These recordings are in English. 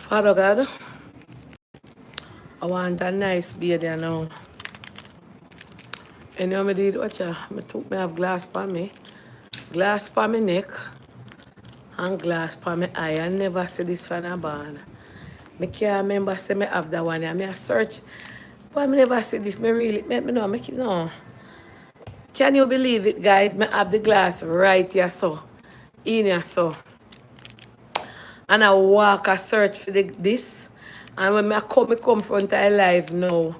Father God, I want a nice baby now. And you know me did watch ya? Me have glass for me. Glass for me neck and glass for me eye. I never see this from a barn. Me can't remember say me have that one. I me a search. But I never see this. Me really me know. No. Can you believe it, guys? Me have the glass right here so. In here so. And I walk, I search for this. And when me come front of live now.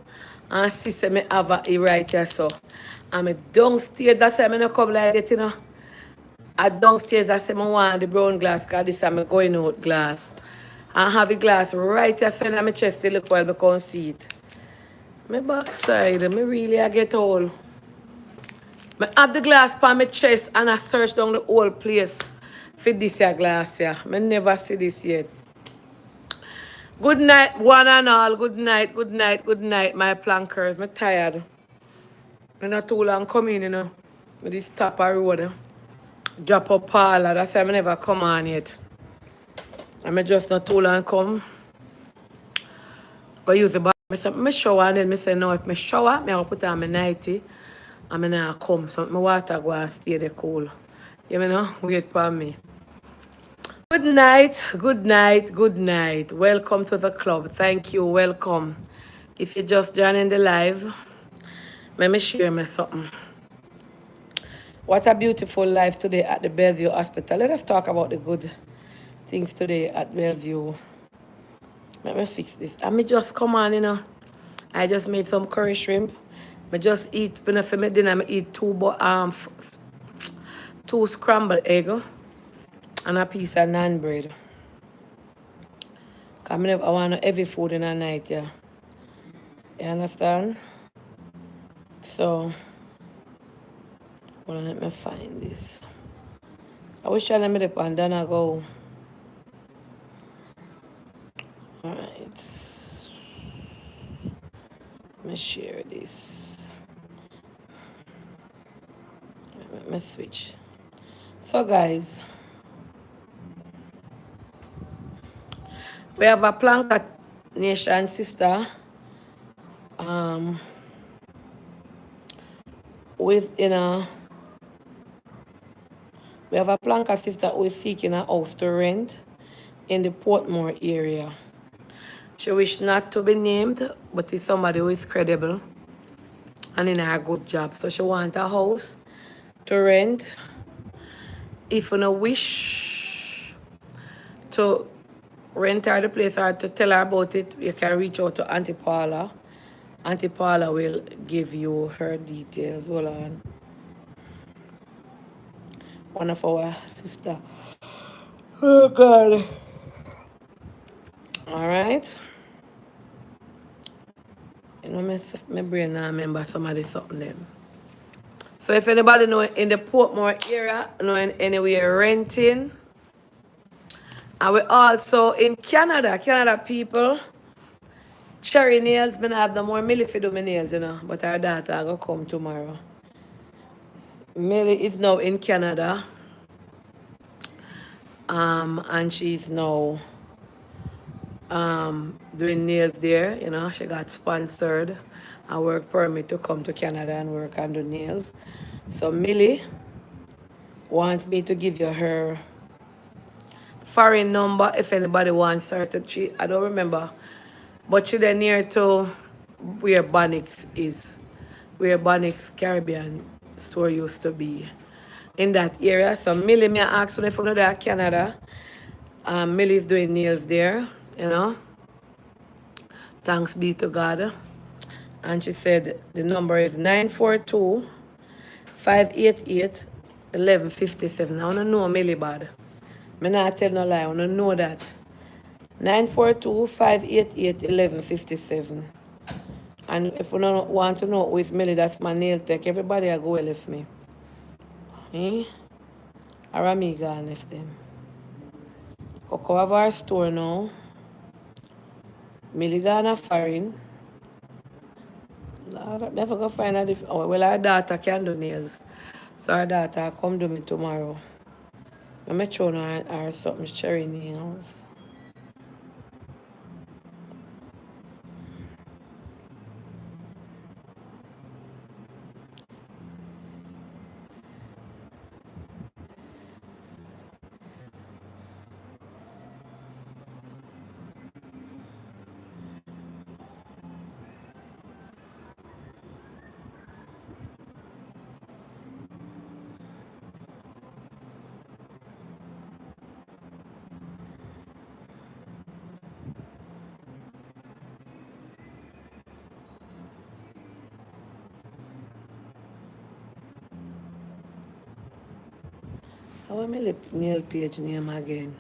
And she say me have it right here so. And me downstairs, that's why I not come like that, you know. I downstairs, I say I want the brown glass because this time I'm going out glass. I have the glass right here so in my chest to look while I can't see it. My backside, me really I get all. I have the glass on my chest and I search down the whole place for this here glass here. I never see this yet. Good night, one and all. Good night, good night, good night, my plankers. I'm tired. I'm not too long coming, you know. With this top of road. Drop up parlor. That's why I never come on yet. I'm just not too long come. Go use the bathroom. I shower and then I say no, if I shower, I put on my nightie and I now come. So my water go and stay there cool. You know, wait for me. Good night, good night, good night. Welcome to the club. Thank you, welcome. If you just joining the live, let me share me something. What a beautiful life today at the Bellevue Hospital. Let us talk about the good things today at Bellevue. Let me fix this. And me just come on, you know. I just made some curry shrimp. I just eat, for my dinner, I eat two scrambled egg and a piece of naan bread. Because I want heavy food in the night, yeah. You understand? So, well, let me find this. I wish I let me dip and then I go. Alright. Let me share this. Let me switch. So guys, we have a Planka Nation sister with we have a Planka sister who is seeking a house to rent in the Portmore area. She wished not to be named, but is somebody who is credible and in a good job. So she wants a house to rent. If you wish to rent her the place or to tell her about it, you can reach out to Auntie Paula. Auntie Paula will give you her details. Hold on. One of our sister. Oh God. Alright. You know, my brain now remember somebody something them. So if anybody know in the Portmore area, know anywhere renting. And we also in Canada people, Cherry Nails, I have no more Millie for do my nails, you know. But our daughter will come tomorrow. Millie is now in Canada. And she's now doing nails there, you know. She got sponsored a work permit to come to Canada and work and do nails. So Millie wants me to give you her foreign number if anybody wants her to. I don't remember, but she's near to where Bonix is, where Bonix Caribbean store used to be, in that area. So Millie, me asked her if you know that Canada. Millie's doing nails there, you know. Thanks be to God. And she said the number is 942-588-1157. I want to know Millie bad. I'm not tell no lie, I want to know that. 942-588-1157. And if you don't want to know with Millie, that's my nail tech. Everybody I go well with me. Eh? Aramiga and left them. Cocoa have our store now. Millie gonna foreign. Never go find a different. Oh, well, our daughter can do nails. So our daughter come do me tomorrow. I'm show her something cherry nails. How am I nail page name again?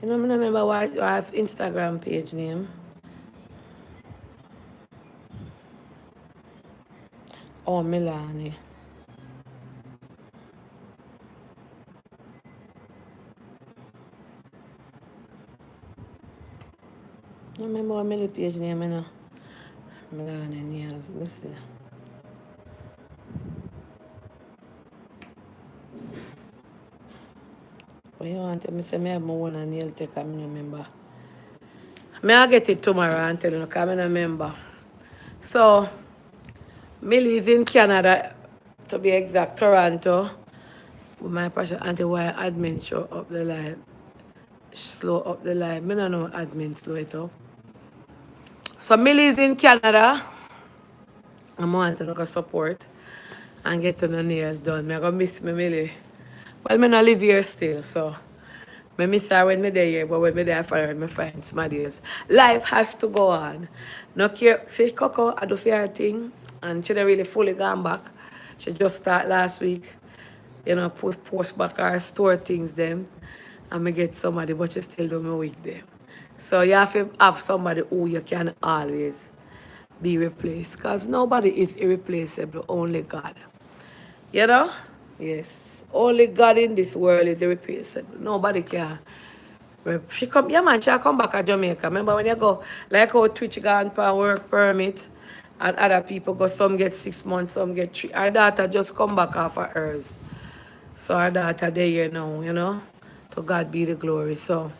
You know, I don't remember why I have Instagram page name. Oh, Milani. I don't remember what my page name, you know. Milani nails. Let me see. What you want? Me say me have my one nail take, I don't remember. May I get it tomorrow and tell you, because I don't remember. So, Millie is in Canada, to be exact, Toronto. With my passion auntie why admin show up the live. Slow up the live. I don't know admin slow it up. So Millie is in Canada. I'm want to go support and get to the nails done. I'm gonna miss me Millie. Well, I not live here still, so I miss her when I there here, but when I there for her, I find somebody else. Life has to go on. No care. See, Coco, I do for her thing, and she don't really fully gone back. She just start last week. You know, post back her store things them. And I get somebody, but she still do me week there. So you have to have somebody who you can always be replaced. Because nobody is irreplaceable, only God. You know? Yes. Only God in this world is irreplaceable. Nobody can. She come, yeah man, she come back to Jamaica. Remember when you go, like how Twitch gone for work permit and other people go, some get 6 months, some get 3. Our daughter just come back off of hers. So our daughter there you know, you know. To God be the glory. So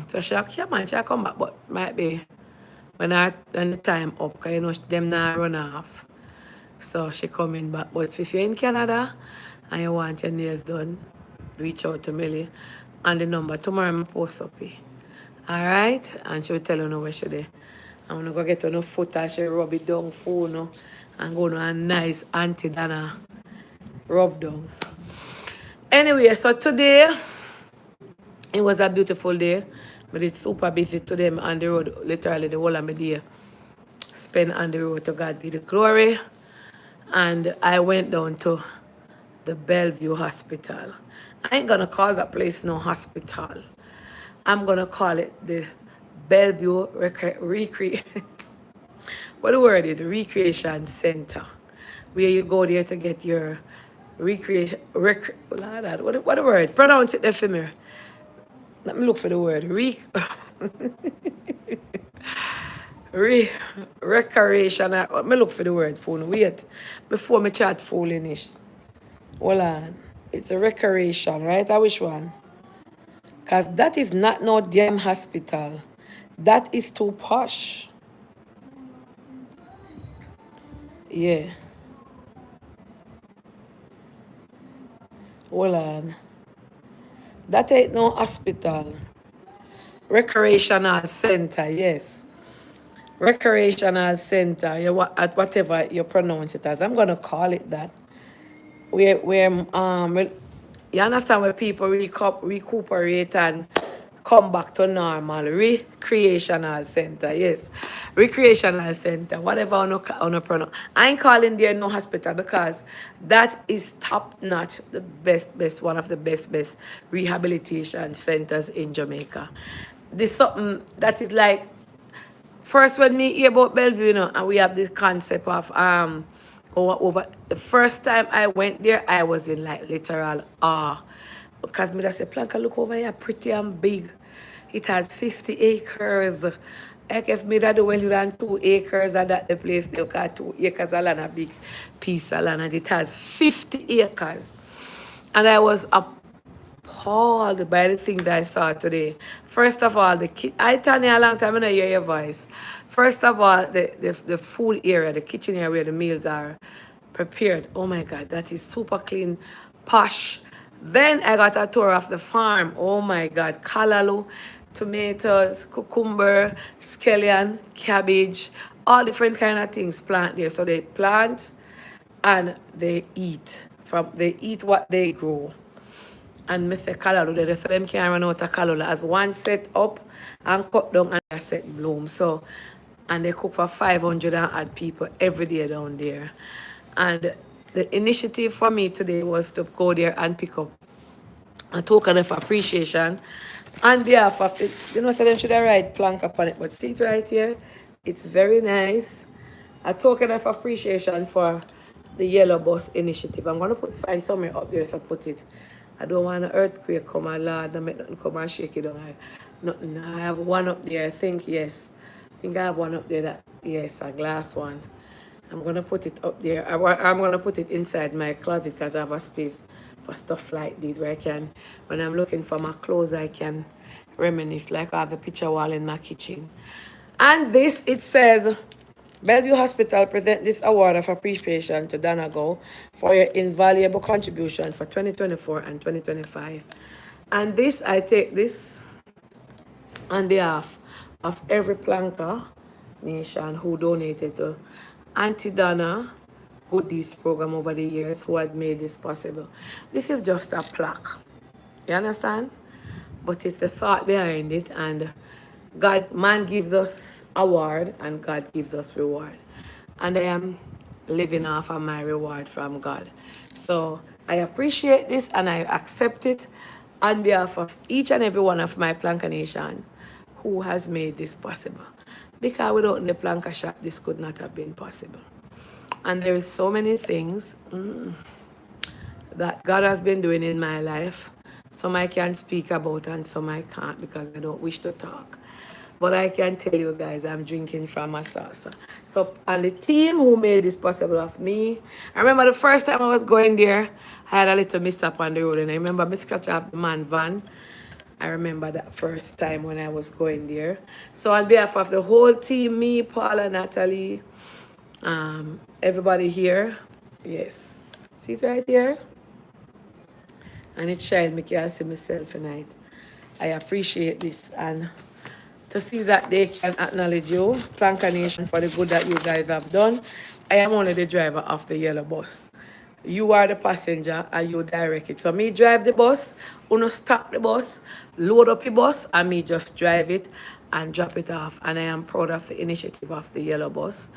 so she yeah man, she come back, but might be when the time up, cause you know them now run off. So she coming back. But if you're in Canada and you want your nails done, reach out to Millie. And the number tomorrow I'm post up here. Alright? And she will tell you know where she there. I'm gonna go get on her foot and she rub it down phone and go to a nice auntie Dana rub down. Anyway, so today it was a beautiful day. But it's super busy today. I'm on the road, literally the whole of my day. Spent on the road to God be the glory. And I went down to the Bellevue Hospital. I ain't gonna call that place no hospital. I'm gonna call it the Bellevue what the word is? Recreation Center. Where you go there to get your recreation what the word? Pronounce it there for me. Let me look for the word. Recreation. Let me look for the word phone. Wait. Before me chat foolish. Hold on. It's a recreation, right? I which one? Because that is not no damn hospital. That is too posh. Yeah. Hold on. That ain't no hospital. Recreational center, yes. Recreational center, at whatever you pronounce it as. I'm gonna call it that. Where you understand where people recuperate and come back to normal. Recreational center, yes. Recreational center, whatever on a pronounce. I ain't calling there no hospital because that is top notch, the best, one of the best rehabilitation centers in Jamaica. This something that is like first when me hear about Bellevue, you know, and we have this concept of over the first time I went there, I was in like literal awe. Because me just say, Planka, look over here, pretty and big. It has 50 acres. Like if me that do well than 2 acres of that the place they got 2 acres of land, a big piece of land, and it has 50 acres. And I was appalled by the thing that I saw today. First of all, I tell you a long time, I don't hear your voice. First of all, the food area, the kitchen area where the meals are prepared. Oh my God, that is super clean, posh. Then I got a tour of the farm. Oh my God, callaloo, tomatoes, cucumber, scallion, cabbage, all different kind of things plant there. So they plant and they eat. They eat what they grow. And me say callaloo there, so them can't run out of callaloo as one set up and cut down and a set bloom. So, and they cook for 500 and odd people every day down there. And the initiative for me today was to go there and pick up a token of appreciation on behalf of it. You know, so them should have write plank upon it, but see it right here. It's very nice. A token of appreciation for the Yellow Bus initiative. I'm gonna find somewhere up there so put it. I don't want an earthquake come and Lord, not make nothing come and shake it down. Nothing. I have one up there, I think, yes. I think I have one up there that, yes, a glass one. I'm gonna put it up there. I'm gonna put it inside my closet because I have a space for stuff like this where I can, when I'm looking for my clothes, I can reminisce. Like I have a picture wall in my kitchen. And this, it says, Bellevue Hospital present this award of appreciation to Donegal for your invaluable contribution for 2024 and 2025. And this, I take this on behalf of every planker nation who donated to Anti-Donna Goodies program over the years who has made this possible. This is just a plaque. You understand? But it's the thought behind it, and God, man gives us award and God gives us reward. And I am living off of my reward from God. So I appreciate this and I accept it on behalf of each and every one of my Planka Nation who has made this possible. Because without the Planka shop, this could not have been possible. And there is so many things that God has been doing in my life. Some I can speak about and some I can't because I don't wish to talk. But I can tell you guys, I'm drinking from a saucer. So, and the team who made this possible of me, I remember the first time I was going there, I had a little mishap on the road. And I remember me scratch up the man van. I remember that first time when I was going there. So on behalf of the whole team, me, Paula, Natalie, everybody here, yes. See it right there? And it shine, me can see myself tonight. I appreciate this, and to see that they can acknowledge you, Planka Nation, for the good that you guys have done. I am only the driver of the yellow bus. You are the passenger and you direct it. So me drive the bus, uno stop the bus, load up the bus, and me just drive it and drop it off. And I am proud of the initiative of the yellow bus,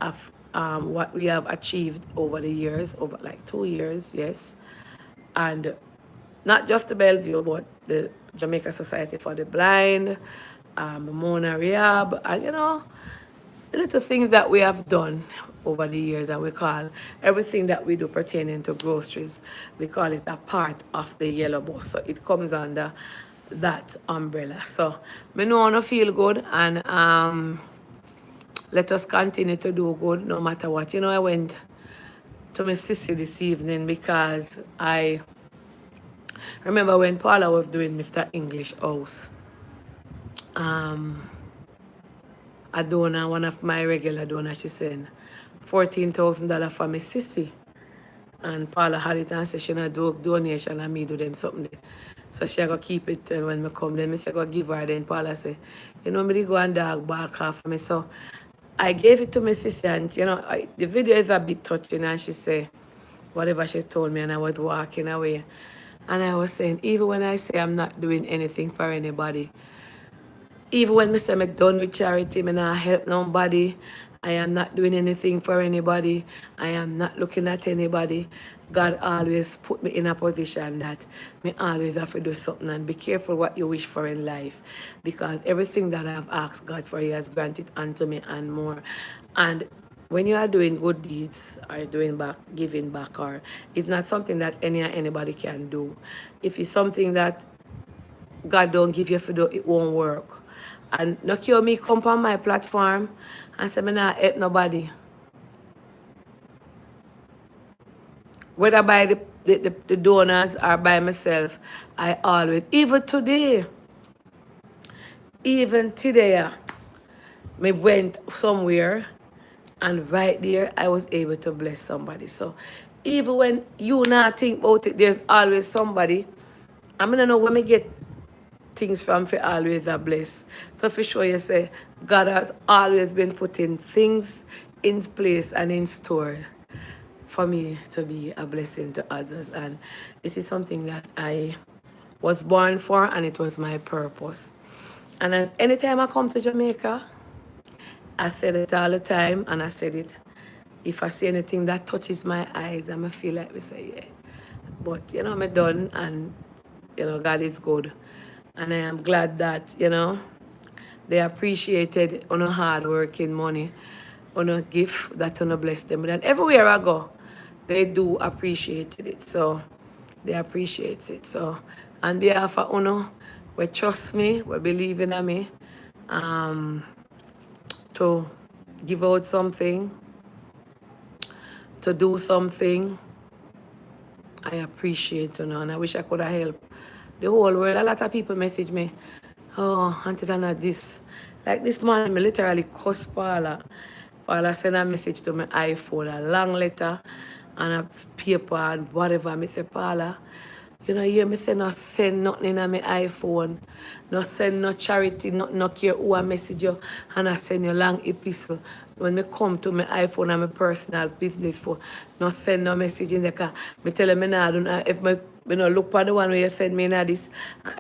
of what we have achieved over the years, over like 2 years, yes. And not just the Bellevue, but the Jamaica Society for the Blind, Mona Rehab, and you know, the little things that we have done over the years that we call everything that we do pertaining to groceries, we call it a part of the yellow bus. So it comes under that umbrella. So me know I feel good, and let us continue to do good no matter what. You know, I went to my sister this evening because I remember when Paula was doing Mr. English House. A donor, one of my regular donors, she said $14,000 for my sister. And Paula had it and said she not do donation and me do them something. So she go keep it, and when me come then me say go give her. Then Paula say, you know, me go and dog back off me. So I gave it to my sister, and you know, the video is a bit touching, and she say whatever she told me, and I was walking away. And I was saying, even when I say I'm not doing anything for anybody, even when I say I'm done with charity, I not help nobody, I am not doing anything for anybody, I am not looking at anybody, God always put me in a position that me always have to do something. And be careful what you wish for in life, because everything that I have asked God for, He has granted unto me and more. And when you are doing good deeds or doing back, giving back, or it's not something that anybody can do. If it's something that God don't give you for do, it won't work. And no cure me come on my platform and say me not help nobody. Whether by the donors or by myself, I always, even today, me went somewhere and right there I was able to bless somebody. So even when you not think about it, there's always somebody. I mean, I know when me get things from for always a bless. So for sure you say God has always been putting things in place and in store for me to be a blessing to others. And it is something that I was born for, and it was my purpose. And anytime I come to Jamaica, I said it all the time, and I said it if I see anything that touches my eyes, I'm feel like we say, yeah. But, I'm done, and, God is good. And I am glad that, they appreciated on a hard working money, on a gift that on a bless them. And everywhere I go, they do appreciate it. So they appreciate it. So on behalf of Uno, we trust me, we believe in me, um, to give out something, to do something. I appreciate, and I wish I could have helped the whole world. A lot of people message me, oh, Auntie Dana, this. Like this morning, me literally cuss Paula. Paula send a message to my iPhone, a long letter, and a paper and whatever. Me say, Paula, hear me say not send nothing in my iPhone, not send no charity, not care who I message you, and I send you long epistle. When me come to my iPhone and my personal business for, not send no message in the car. Me tell them, if me no look for the one where you send me in this my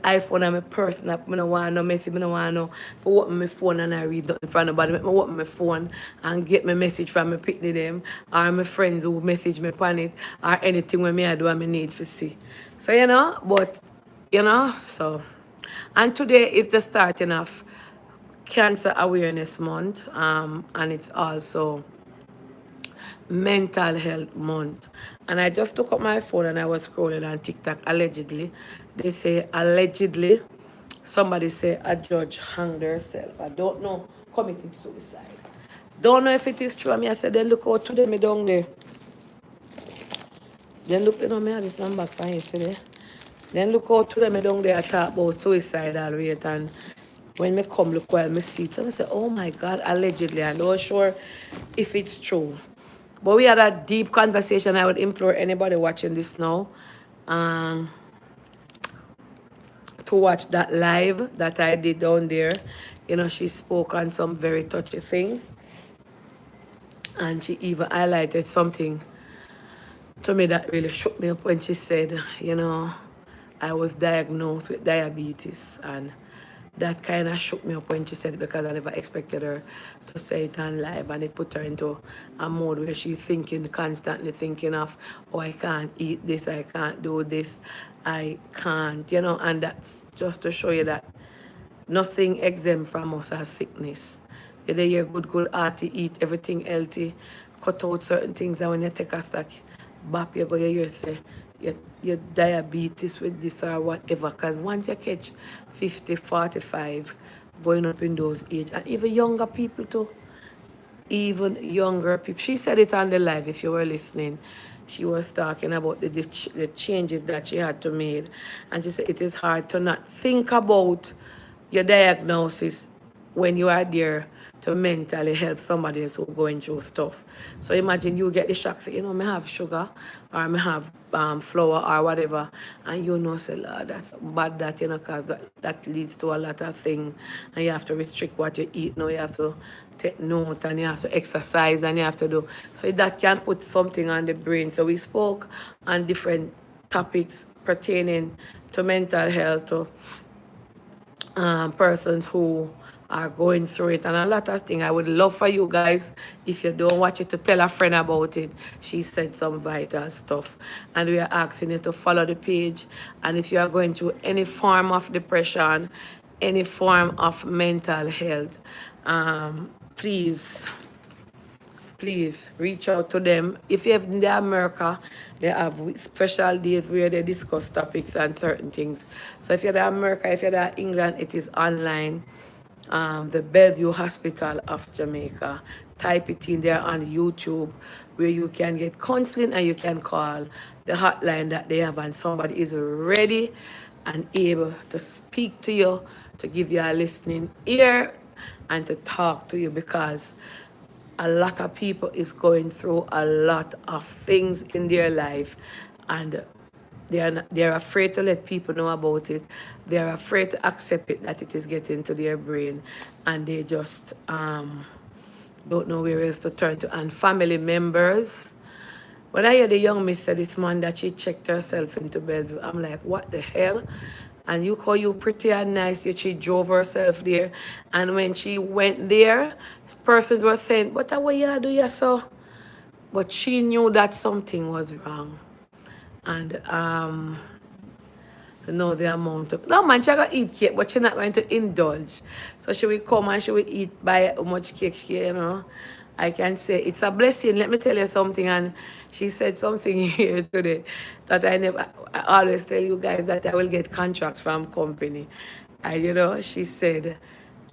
iPhone and my personal, me no want no message, me no want no, for open my phone and I read nothing from nobody. Me open my phone and get my message from my picnic them, or my friends who message me upon it, or anything when me I do and me need to see. So, but, so. And today is the starting of Cancer Awareness Month, and it's also Mental Health Month. And I just took up my phone and I was scrolling on TikTok, allegedly. They say, allegedly, somebody say a judge hanged herself. I don't know, committed suicide. Don't know if it is true. I said, then look out to them down there. Then look, me have this number for yesterday. Then look out to them down there talk about suicidal rate, and when me come look while me see it, so I say, oh my God, allegedly. I'm not sure if it's true. But we had a deep conversation. I would implore anybody watching this now to watch that live that I did down there. She spoke on some very touchy things. And she even highlighted something to me that really shook me up when she said, I was diagnosed with diabetes, and that kind of shook me up when she said it, because I never expected her to say it on live, and it put her into a mode where she's constantly thinking of, oh, I can't eat this, I can't do this, I can't, and that's just to show you that nothing exempt from us as sickness. You're good hearty, eat everything healthy, cut out certain things, and when you take a stack, bap, you go, you hear say, your diabetes with this or whatever. Because once you catch 50, 45, going up in those age, and even younger people too, even younger people. She said it on the live, if you were listening. She was talking about the changes that she had to make. And she said it is hard to not think about your diagnosis when you are there to mentally help somebody else who's going through stuff. So imagine you get the shock, say, me have sugar, or me have flour or whatever, and say, Lord, that's bad that, because that leads to a lot of things, and you have to restrict what you eat now, you have to take note, and you have to exercise, and you have to do. So that can put something on the brain. So we spoke on different topics pertaining to mental health, to persons who are going through it, and a lot of things. I would love for you guys, if you don't watch it, to tell a friend about it. She said some vital stuff, and we are asking you to follow the page. And if you are going through any form of depression, any form of mental health, please reach out to them. If you have in America, they have special days where they discuss topics and certain things. So if you're in America, if you're in England, it is online. The Bellevue Hospital of Jamaica. Type it in there on YouTube, where you can get counseling, and you can call the hotline that they have, and somebody is ready and able to speak to you, to give you a listening ear, and to talk to you, because a lot of people is going through a lot of things in their life, and they're afraid to let people know about it. They're afraid to accept it, that it is getting to their brain, and they just don't know where else to turn to. And family members, when I hear the young miss say this man that she checked herself into Bellevue, I'm like, what the hell? And you call you pretty and nice, she drove herself there. And when she went there, persons were saying, but what you do you so? But she knew that something was wrong. And to know the amount of no man, she gonna eat cake, but she's not going to indulge. So she will come and she will eat by how much cake she. I can say it's a blessing. Let me tell you something. And she said something here today that I always tell you guys that I will get contracts from company. And she said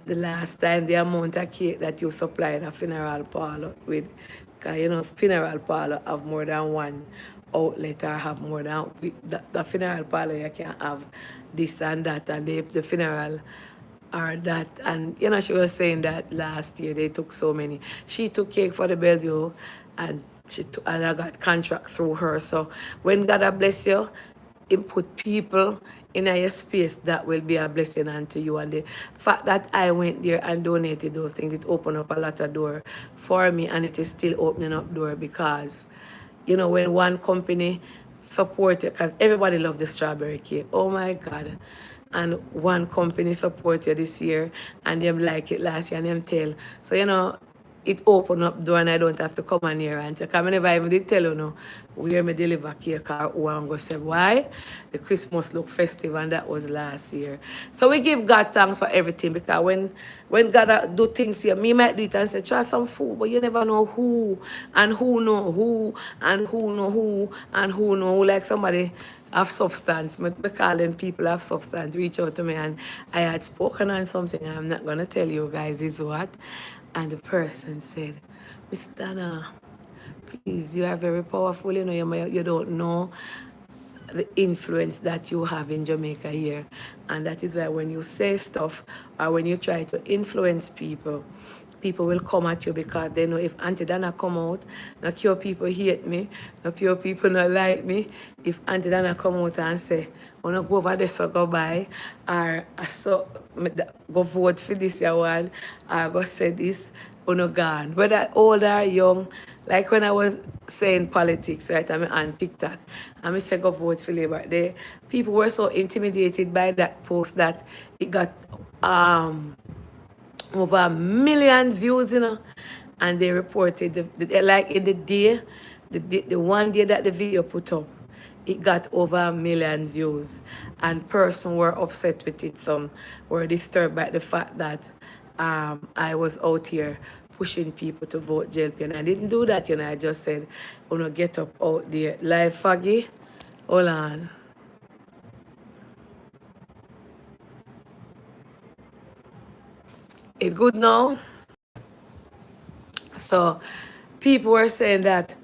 the last time the amount of cake that you supplied a funeral parlor with, because funeral parlor have more than one outlet or have more than the funeral parlor you can have this and that, and the funeral or that. And she was saying that last year they took so many. She took cake for the Bellevue, and and I got contract through her. So when God bless you, input people in your space that will be a blessing unto you. And the fact that I went there and donated those things, it opened up a lot of door for me, and it is still opening up door because when one company support you, because everybody loves the strawberry cake. Oh my God. And one company support you this year and them like it last year and them tell. So, it open up door and I don't have to come on here and say, because I never even did tell you no, where me deliver cake or who I'm going to say, why? The Christmas look festive, and that was last year. So we give God thanks for everything, because when God do things here, me might do it and say, try some food, but you never know who, and who know who, and who know who, and who know who, like somebody have substance. Me call them people have substance. Reach out to me, and I had spoken on something I'm not going to tell you guys is what. And the person said, Miss Dana, please, you are very powerful. You don't know the influence that you have in Jamaica here. And that is why when you say stuff or when you try to influence people, people will come at you because they know if Auntie Dana come out, no pure people hate me, no pure people not like me. If Auntie Dana come out and say, I want to go over there so go buy, or I so go vote for this year one, or go say this, no gone. Whether old or young, like when I was saying politics, right, I'm on TikTok, and I said go vote for Labour. People were so intimidated by that post that it got over 1 million views, and they reported, like in the day, the one day that the video put up, it got over 1 million views, and person were upset with it. Some were disturbed by the fact that I was out here pushing people to vote JLP, and I didn't do that. I just said, get up out there. Live Foggy, hold on. It's good now. So people were saying that.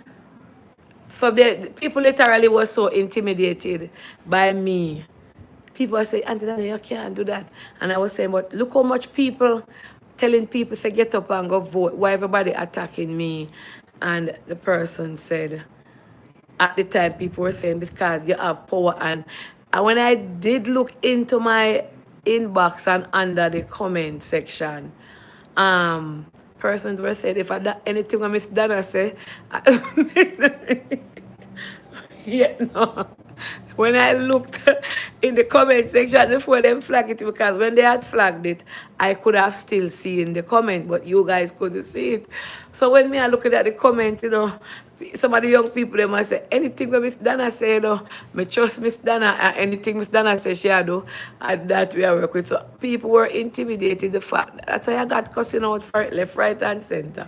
So people literally were so intimidated by me. People were saying, Auntie Dana, you can't do that. And I was saying, but look how much people telling people, say, get up and go vote. Why everybody attacking me? And the person said, at the time, people were saying, because you have power. And when I did look into my inbox and under the comment section, persons were saying, if anything Miss Dana say, yeah, no. When I looked in the comment section before them flag it, because when they had flagged it, I could have still seen the comment, but you guys couldn't see it. So when me are looking at the comment, some of the young people, they must say, anything when Miss Dana say, me trust Miss Dana, and anything Miss Dana say she do, and that we are work with. So people were intimidated, the fact that's why I got cussing out for it, left, right, and center.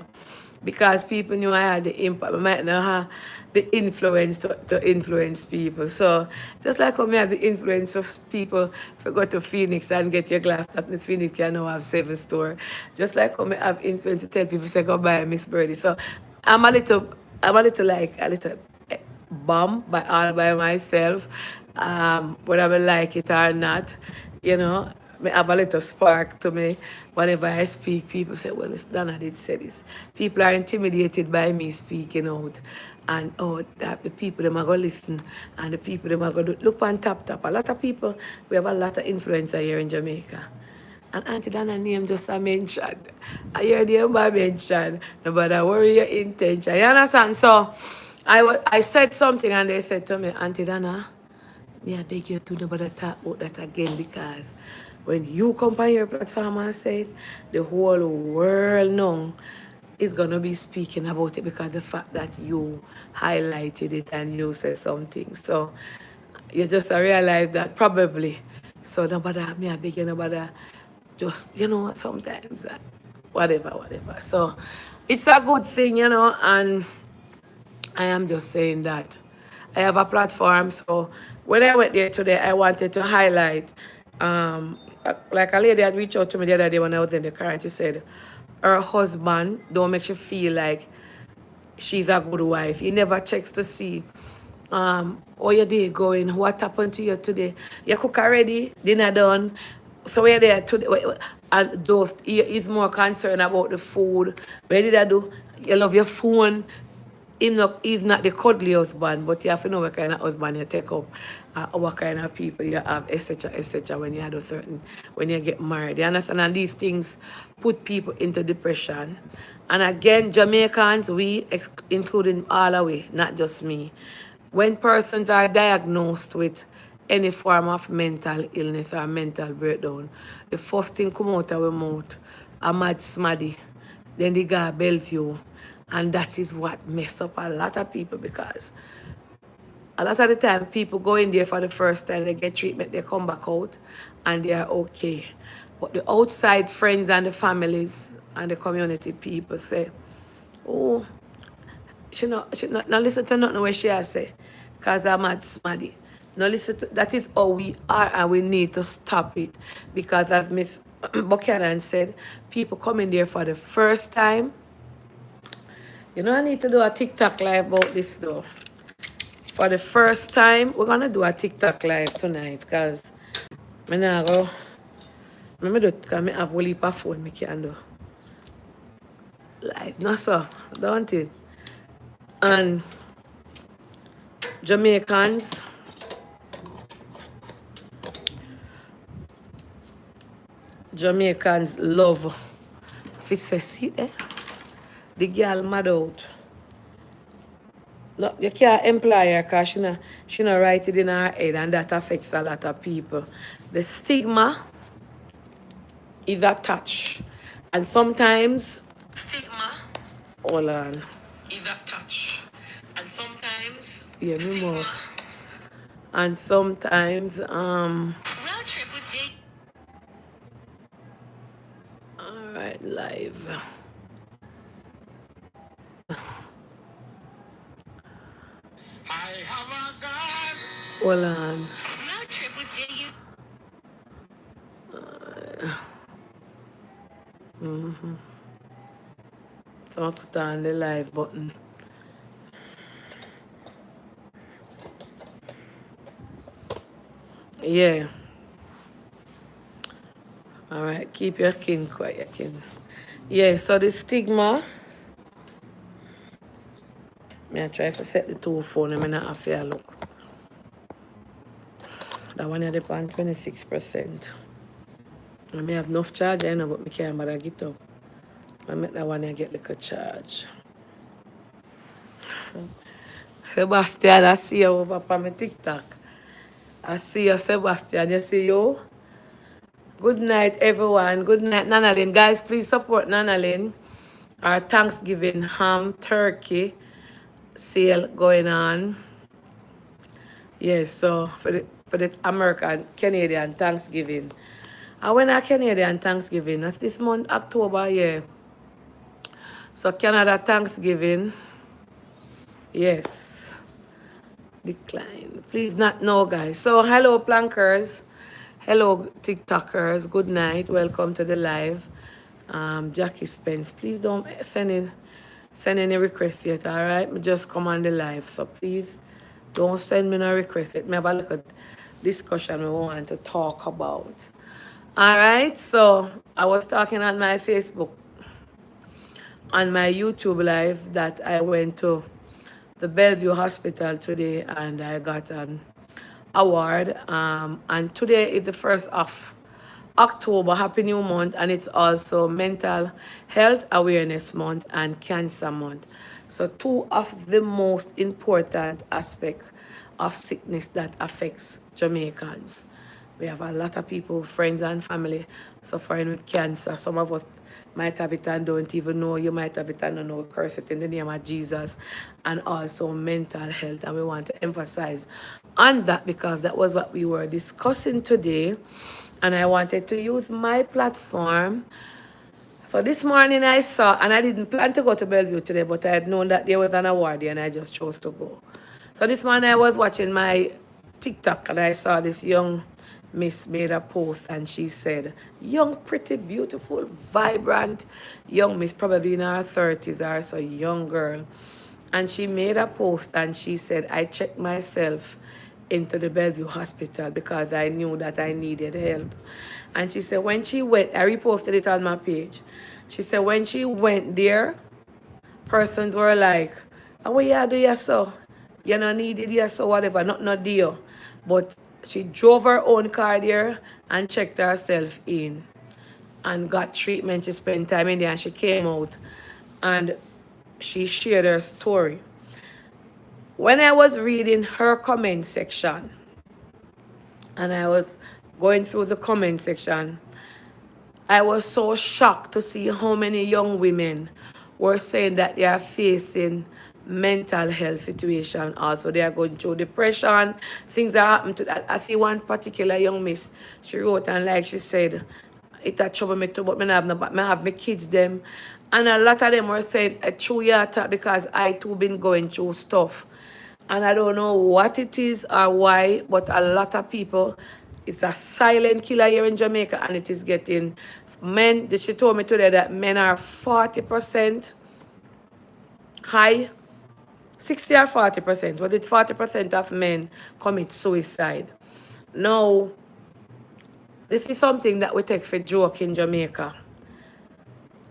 Because people knew I had the impact. I might not have the influence to influence people. So just like when we have the influence of people, if you go to Phoenix and get your glass that Miss Phoenix can now have 7 store. Just like when we have influence to tell people, say go buy Miss Birdie. So I'm a little like a little bomb by all by myself. Whether I like it or not, me have a little spark to me. Whenever I speak, people say, well, Miss Donna did say this. People are intimidated by me speaking out. And that the people them are going to listen, and the people them are going to look on tap. A lot of people, we have a lot of influencer here in Jamaica. And Auntie Dana name just a mention. I hear the number mention. Nobody worry your intention. You understand? So I said something and they said to me, Auntie Dana, me I beg you to nobody talk about that again, because when you come on your platform and say it, the whole world know is going to be speaking about it because the fact that you highlighted it and you said something. So you just realize that probably. So nobody, me I beg you, nobody, just, sometimes, whatever. So it's a good thing, and I am just saying that I have a platform. So when I went there today, I wanted to highlight, like a lady had reached out to me the other day when I was in the car, and she said her husband don't make you feel like she's a good wife. He never checks to see how your day going, what happened to you today. You cook already, dinner done. So we're there today. And those he's more concerned about the food. Where did I do? You love your phone. He's not the cuddly husband, but you have to know what kind of husband you take up, what kind of people you have, etc., when you do when you get married. You understand? And these things put people into depression. And again, Jamaicans, including all the way, not just me, when persons are diagnosed with any form of mental illness or mental breakdown, the first thing come out of our mouth, a mad smaddy, then they got belt you. And that is what messed up a lot of people, because a lot of the time people go in there for the first time, they get treatment, they come back out and they are okay. But the outside friends and the families and the community people say, oh, not listen to nothing what she has say, because I'm mad smaddy. No listen to, that is how we are, and we need to stop it. Because as Miss Buchanan said, people come in there for the first time. I need to do a TikTok live about this though. For the first time, we're gonna do a TikTok live tonight, because I now go. I do it because I have a heap of phone I can do live. No sir, don't it? And Jamaicans love if it says, see there? The girl mad out. No, you can't employ her because she not write it in her head, and that affects a lot of people. The stigma is attached. And sometimes stigma, hold on, is attached. And sometimes yeah, me more. And sometimes round trip with Jake. Alright, live. I have a gun. Hold on. Round trip with Jake. So I'll put on the live button. Yeah. Alright, keep your kin quiet, kin. Yeah, so the stigma. I try to set the two phone and I not have to look. That one is on 26%. I may have enough charge, I know, but I can't bother get up. I make that one and get like a charge. Sebastian, I see you over on my TikTok. I see you, Sebastian. You see you? Good night, everyone. Good night, Nanalyn. Guys, please support Nanalyn. Our Thanksgiving ham turkey sale going on. Yes, so for the American Canadian Thanksgiving. And when our Canadian Thanksgiving, that's this month, October, yeah. So Canada Thanksgiving, yes. Decline. Please not no, guys. So hello, plankers. Hello, TikTokers. Good night. Welcome to the live. Jackie Spence. Please don't send any requests yet, all right? Me just come on the live. So please don't send me no requests yet. Me have a look at discussion we want to talk about. All right, so I was talking on my Facebook, on my YouTube live, that I went to the Bellevue Hospital today and I got an award. And today is the 1st of October, Happy New Month, and it's also Mental Health Awareness Month and Cancer Month. So two of the most important aspects of sickness that affects Jamaicans. We have a lot of people, friends and family, suffering with cancer. Some of us might have it and don't even know. You might have it and don't know. Curse it in the name of Jesus. And also mental health. And we want to emphasize on that because that was what we were discussing today. And I wanted to use my platform. So this morning I saw, and I didn't plan to go to Bellevue today, but I had known that there was an award and I just chose to go. So this morning I was watching my TikTok and I saw this young miss made a post and she said, young, pretty, beautiful, vibrant, young miss, probably in her 30s or so, young girl. And she made a post and she said, I checked myself into the Bellevue hospital because I knew that I needed help. And she said, when she went, I reposted it on my page. She said, when she went there, persons were like, "And what you do here, so? You don't need it here, so whatever, not deal." But she drove her own car there and checked herself in and got treatment. She spent time in there and she came out and she shared her story. When I was reading her comment section and I was going through the comment section, I was so shocked to see how many young women were saying that they are facing mental health situation. Also, they are going through depression. Things are happening to that. I see one particular young miss. She wrote and like she said, it a trouble me too, but me have no, but me have my kids them, and a lot of them were saying a true yata because I too been going through stuff. And I don't know what it is or why, but a lot of people, it's a silent killer here in Jamaica and it is getting men. She told me today that men are 40% high, 60 or 40%. Was it 40% of men commit suicide? Now, this is something that we take for joke in Jamaica.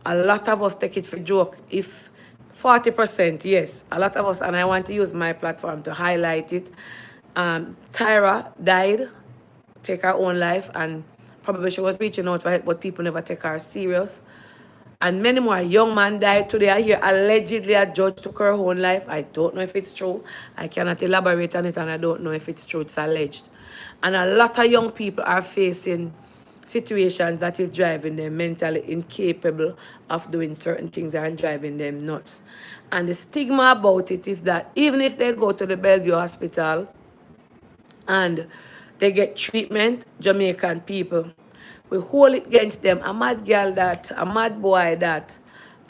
A lot of us take it for joke. If 40%, yes, a lot of us, and I want to use my platform to highlight it. Tyra died, take her own life, and probably she was reaching out for help, but people never take her serious. And many more young man died today. I hear allegedly a judge took her own life. I don't know if it's true. I cannot elaborate on it, and I don't know if it's true. It's alleged. And a lot of young people are facing situations that is driving them mentally incapable of doing certain things and driving them nuts. And the stigma about it is that even if they go to the Bellevue hospital and they get treatment, Jamaican people, we hold it against them. A mad girl that, a mad boy that,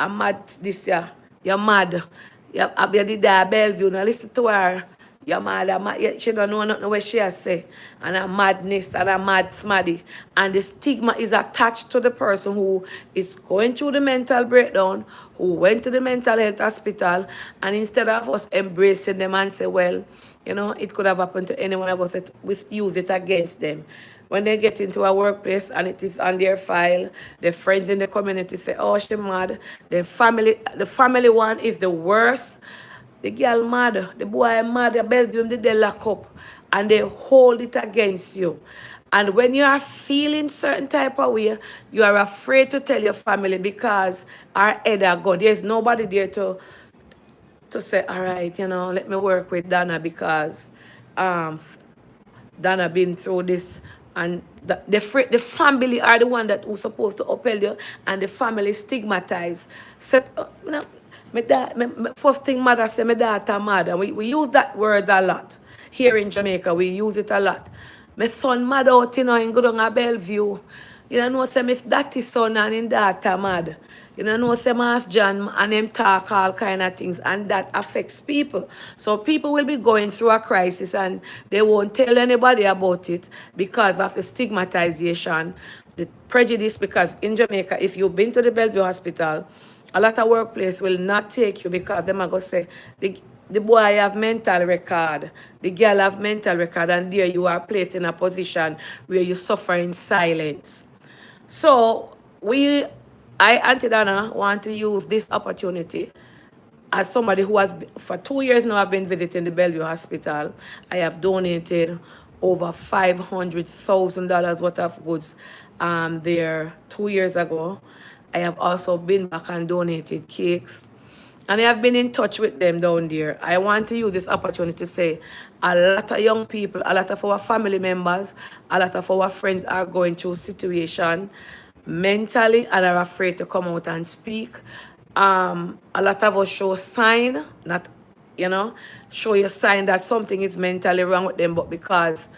a mad this year, you're mad. You did that Bellevue, now listen to her. Your mother, she don't know nothing what she has say. And a madness and a mad smaddy. And the stigma is attached to the person who is going through the mental breakdown, who went to the mental health hospital, and instead of us embracing them and say, well, you know, it could have happened to any one of us, that we use it against them. When they get into a workplace and it is on their file, their friends in the community say, oh, she mad. The family one is the worst. The girl mad, the boy mad, the Belgium, they lock up and they hold it against you. And when you are feeling certain type of way, you are afraid to tell your family because our head are gone. There's nobody there to say, all right, you know, let me work with Dana because Dana been through this, and the family are the one that who's supposed to uphold you, and the family stigmatized. So, you know, first thing mother say, my daughter mad. And we use that word a lot. Here in Jamaica, we use it a lot. My son mad out, you know, in Gudonga Bellevue. You know, say Miss Daddy's son and in daughter mad. You know, say Mas John and them talk all kind of things, and that affects people. So people will be going through a crisis and they won't tell anybody about it because of the stigmatization, the prejudice. Because in Jamaica, if you've been to the Bellevue Hospital, a lot of workplace will not take you because them are going to say, the boy have mental record, the girl have mental record, and there you are placed in a position where you suffer in silence. So I, Auntie Dana, want to use this opportunity as somebody who has, for 2 years now, I've been visiting the Bellevue Hospital. I have donated over $500,000 worth of goods there 2 years ago. I have also been back and donated cakes. And I have been in touch with them down there. I want to use this opportunity to say a lot of young people, a lot of our family members, a lot of our friends are going through situation mentally and are afraid to come out and speak. A lot of us show sign, not, show your sign that something is mentally wrong with them, but because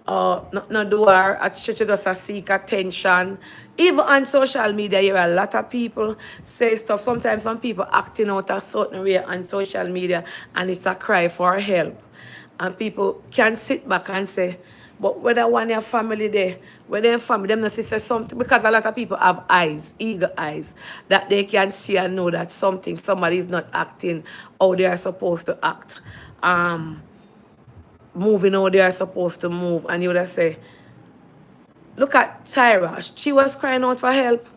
no do her, she just seek attention. Even on social media, you hear a lot of people say stuff. Sometimes some people acting out a certain way on social media, and it's a cry for help. And people can sit back and say, but whether one your family there, whether their family, them not say something, because a lot of people have eyes, eager eyes, that they can see and know that somebody is not acting how they are supposed to act. Moving how they are supposed to move. And you would have say, look at Tyra. She was crying out for help.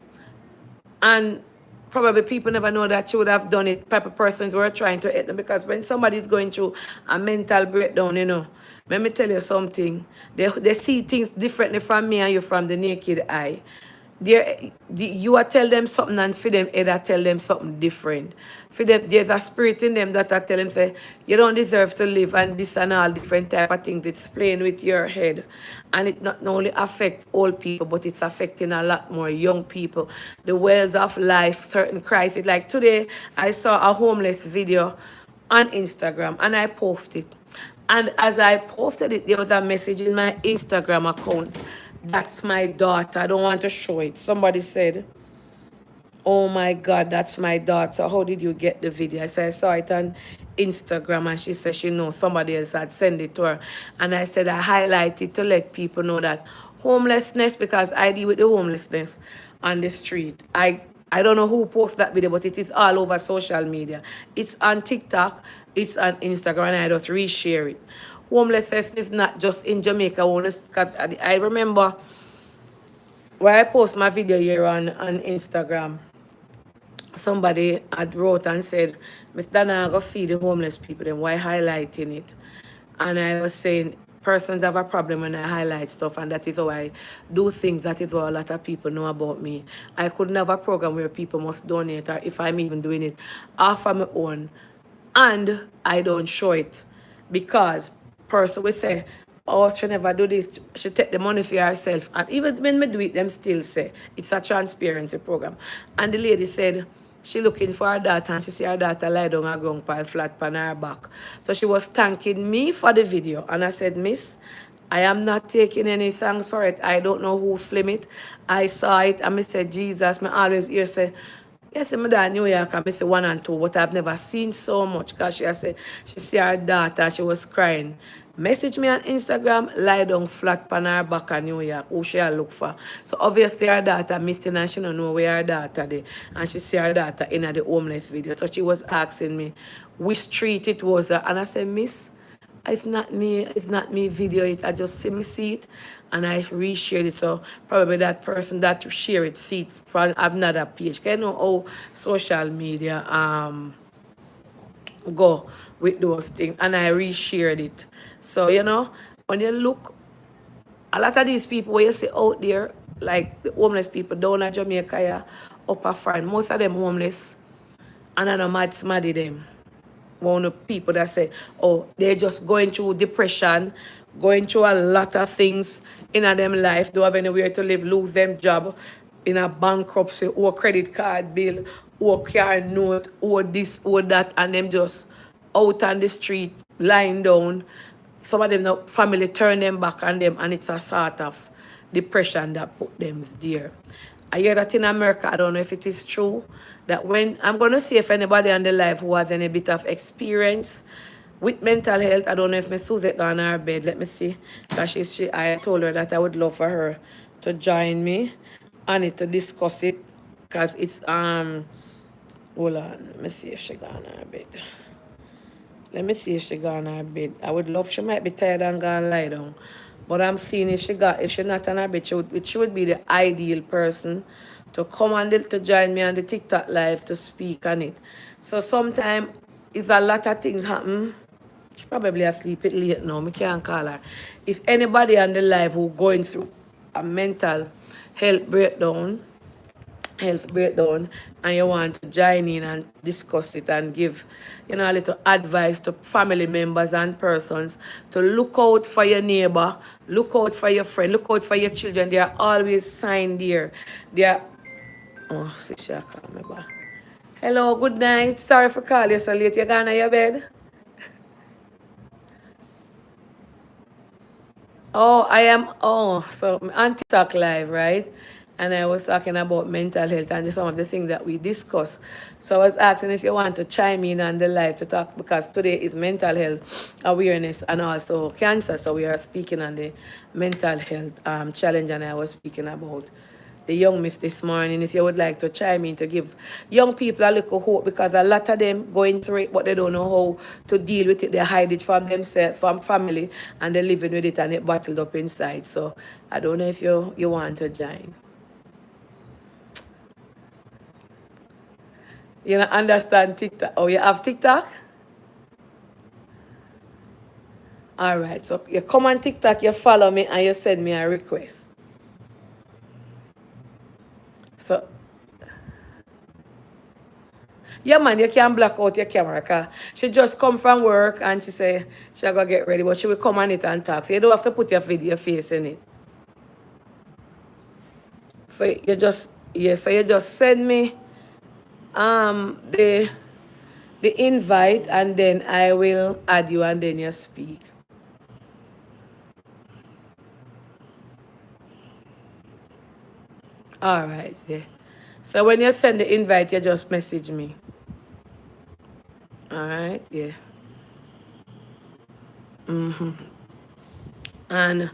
And probably people never know that she would have done it. Type of persons were trying to help them. Because when somebody's going through a mental breakdown, let me tell you something. They see things differently from me and you from the naked eye. You are tell them something and for them either tell them something different. For them, there's a spirit in them that I tell them say, you don't deserve to live and this and all different type of things. It's playing with your head. And it not only affects old people, but it's affecting a lot more young people. The wells of life, certain crises. Like today, I saw a homeless video on Instagram and I posted. And as I posted it, there was a message in my Instagram account. That's my daughter. I don't want to show it. Somebody said, oh my God, that's my daughter. How did you get the video? I said, I saw it on Instagram, and she said she knows somebody else had sent it to her. And I said, I highlighted to let people know that homelessness, because I deal with the homelessness on the street. I don't know who posted that video, but it is all over social media. It's on TikTok, it's on Instagram, and I just reshare it. Homelessness is not just in Jamaica, because I remember where I post my video here on Instagram, somebody had wrote and said, Miss Dana, I go feed the homeless people, then why highlighting it? And I was saying, persons have a problem when I highlight stuff, and that is how I do things. That is what a lot of people know about me. I couldn't have a program where people must donate, or if I'm even doing it off of my own, and I don't show it, because person will say, oh, she never do this, she take the money for herself. And even when me do it, them still say it's a transparency program. And the lady said she looking for her daughter, and she see her daughter lie down her ground pan flat pan her back. So she was thanking me for the video. And I said, Miss, I am not taking any thanks for it. I don't know who film it. I saw it and I said, Jesus, me always hear say, yes, my dad New York, I say 1 and 2, but I've never seen so much, because she said she see her daughter and she was crying. Message me on Instagram, lie down flat on her back in New York, who she look for. So obviously her daughter missing and she don't know where her daughter is. And she see her daughter in the homeless video. So she was asking me which street it was. And I said, Miss, it's not me video it. I just see it and I reshared it. So probably that person that share it see it from another page. Can you know how social media go with those things, and I reshared it. So when you look, a lot of these people where you see out there, like the homeless people down in Jamaica, yeah, up a front, most of them homeless, and I know mad smaddy them. One of the people that say, oh, they're just going through depression, going through a lot of things in them life, don't have anywhere to live, lose them job, in a bankruptcy, or credit card bill, or car note, or this, or that, and them just out on the street, lying down. Some of them, the family turn them back on them, and it's a sort of depression that put them there. I hear that in America, I don't know if it is true, that when, I'm going to see if anybody on the live who has any bit of experience with mental health. I don't know if Miss Suzette on her bed. Let me see. Because I told her that I would love for her to join me on it to discuss it. Because it's, hold on, let me see if she got on her bed. Let me see if she got on her bed. I would love, she might be tired and gone lie down. But I'm seeing if she not on her bed, she would be the ideal person to come on to join me on the TikTok live to speak on it. So sometimes it's a lot of things happen. She probably asleep it late now. I can't call her. If anybody on the live who going through a mental health breakdown, health breakdown and you want to join in and discuss it and give, a little advice to family members and persons to look out for your neighbor, look out for your friend, look out for your children. There are always signs there. There. Oh, sister, call me back. Hello, good night. Sorry for calling you so late. You gone to your bed? Oh, I am. Oh, so I'm on TikTok live, right? And I was talking about mental health and some of the things that we discuss. So I was asking if you want to chime in on the live to talk because today is mental health awareness and also cancer. So we are speaking on the mental health challenge, and I was speaking about the young miss this morning. If you would like to chime in to give young people a little hope, because a lot of them going through it, but they don't know how to deal with it. They hide it from themselves, from family, and they're living with it and it bottled up inside. So I don't know if you want to join. You don't understand TikTok? Oh, you have TikTok? All right. So you come on TikTok, you follow me, and you send me a request. So yeah, man, you can block out your camera. Cause she just come from work and she say she go get ready, but she will come on it and talk. So you don't have to put your face in it. So you just so you just send me the invite and then I will add you and then you speak. All right, yeah. So when you send the invite, you just message me. All right, yeah. And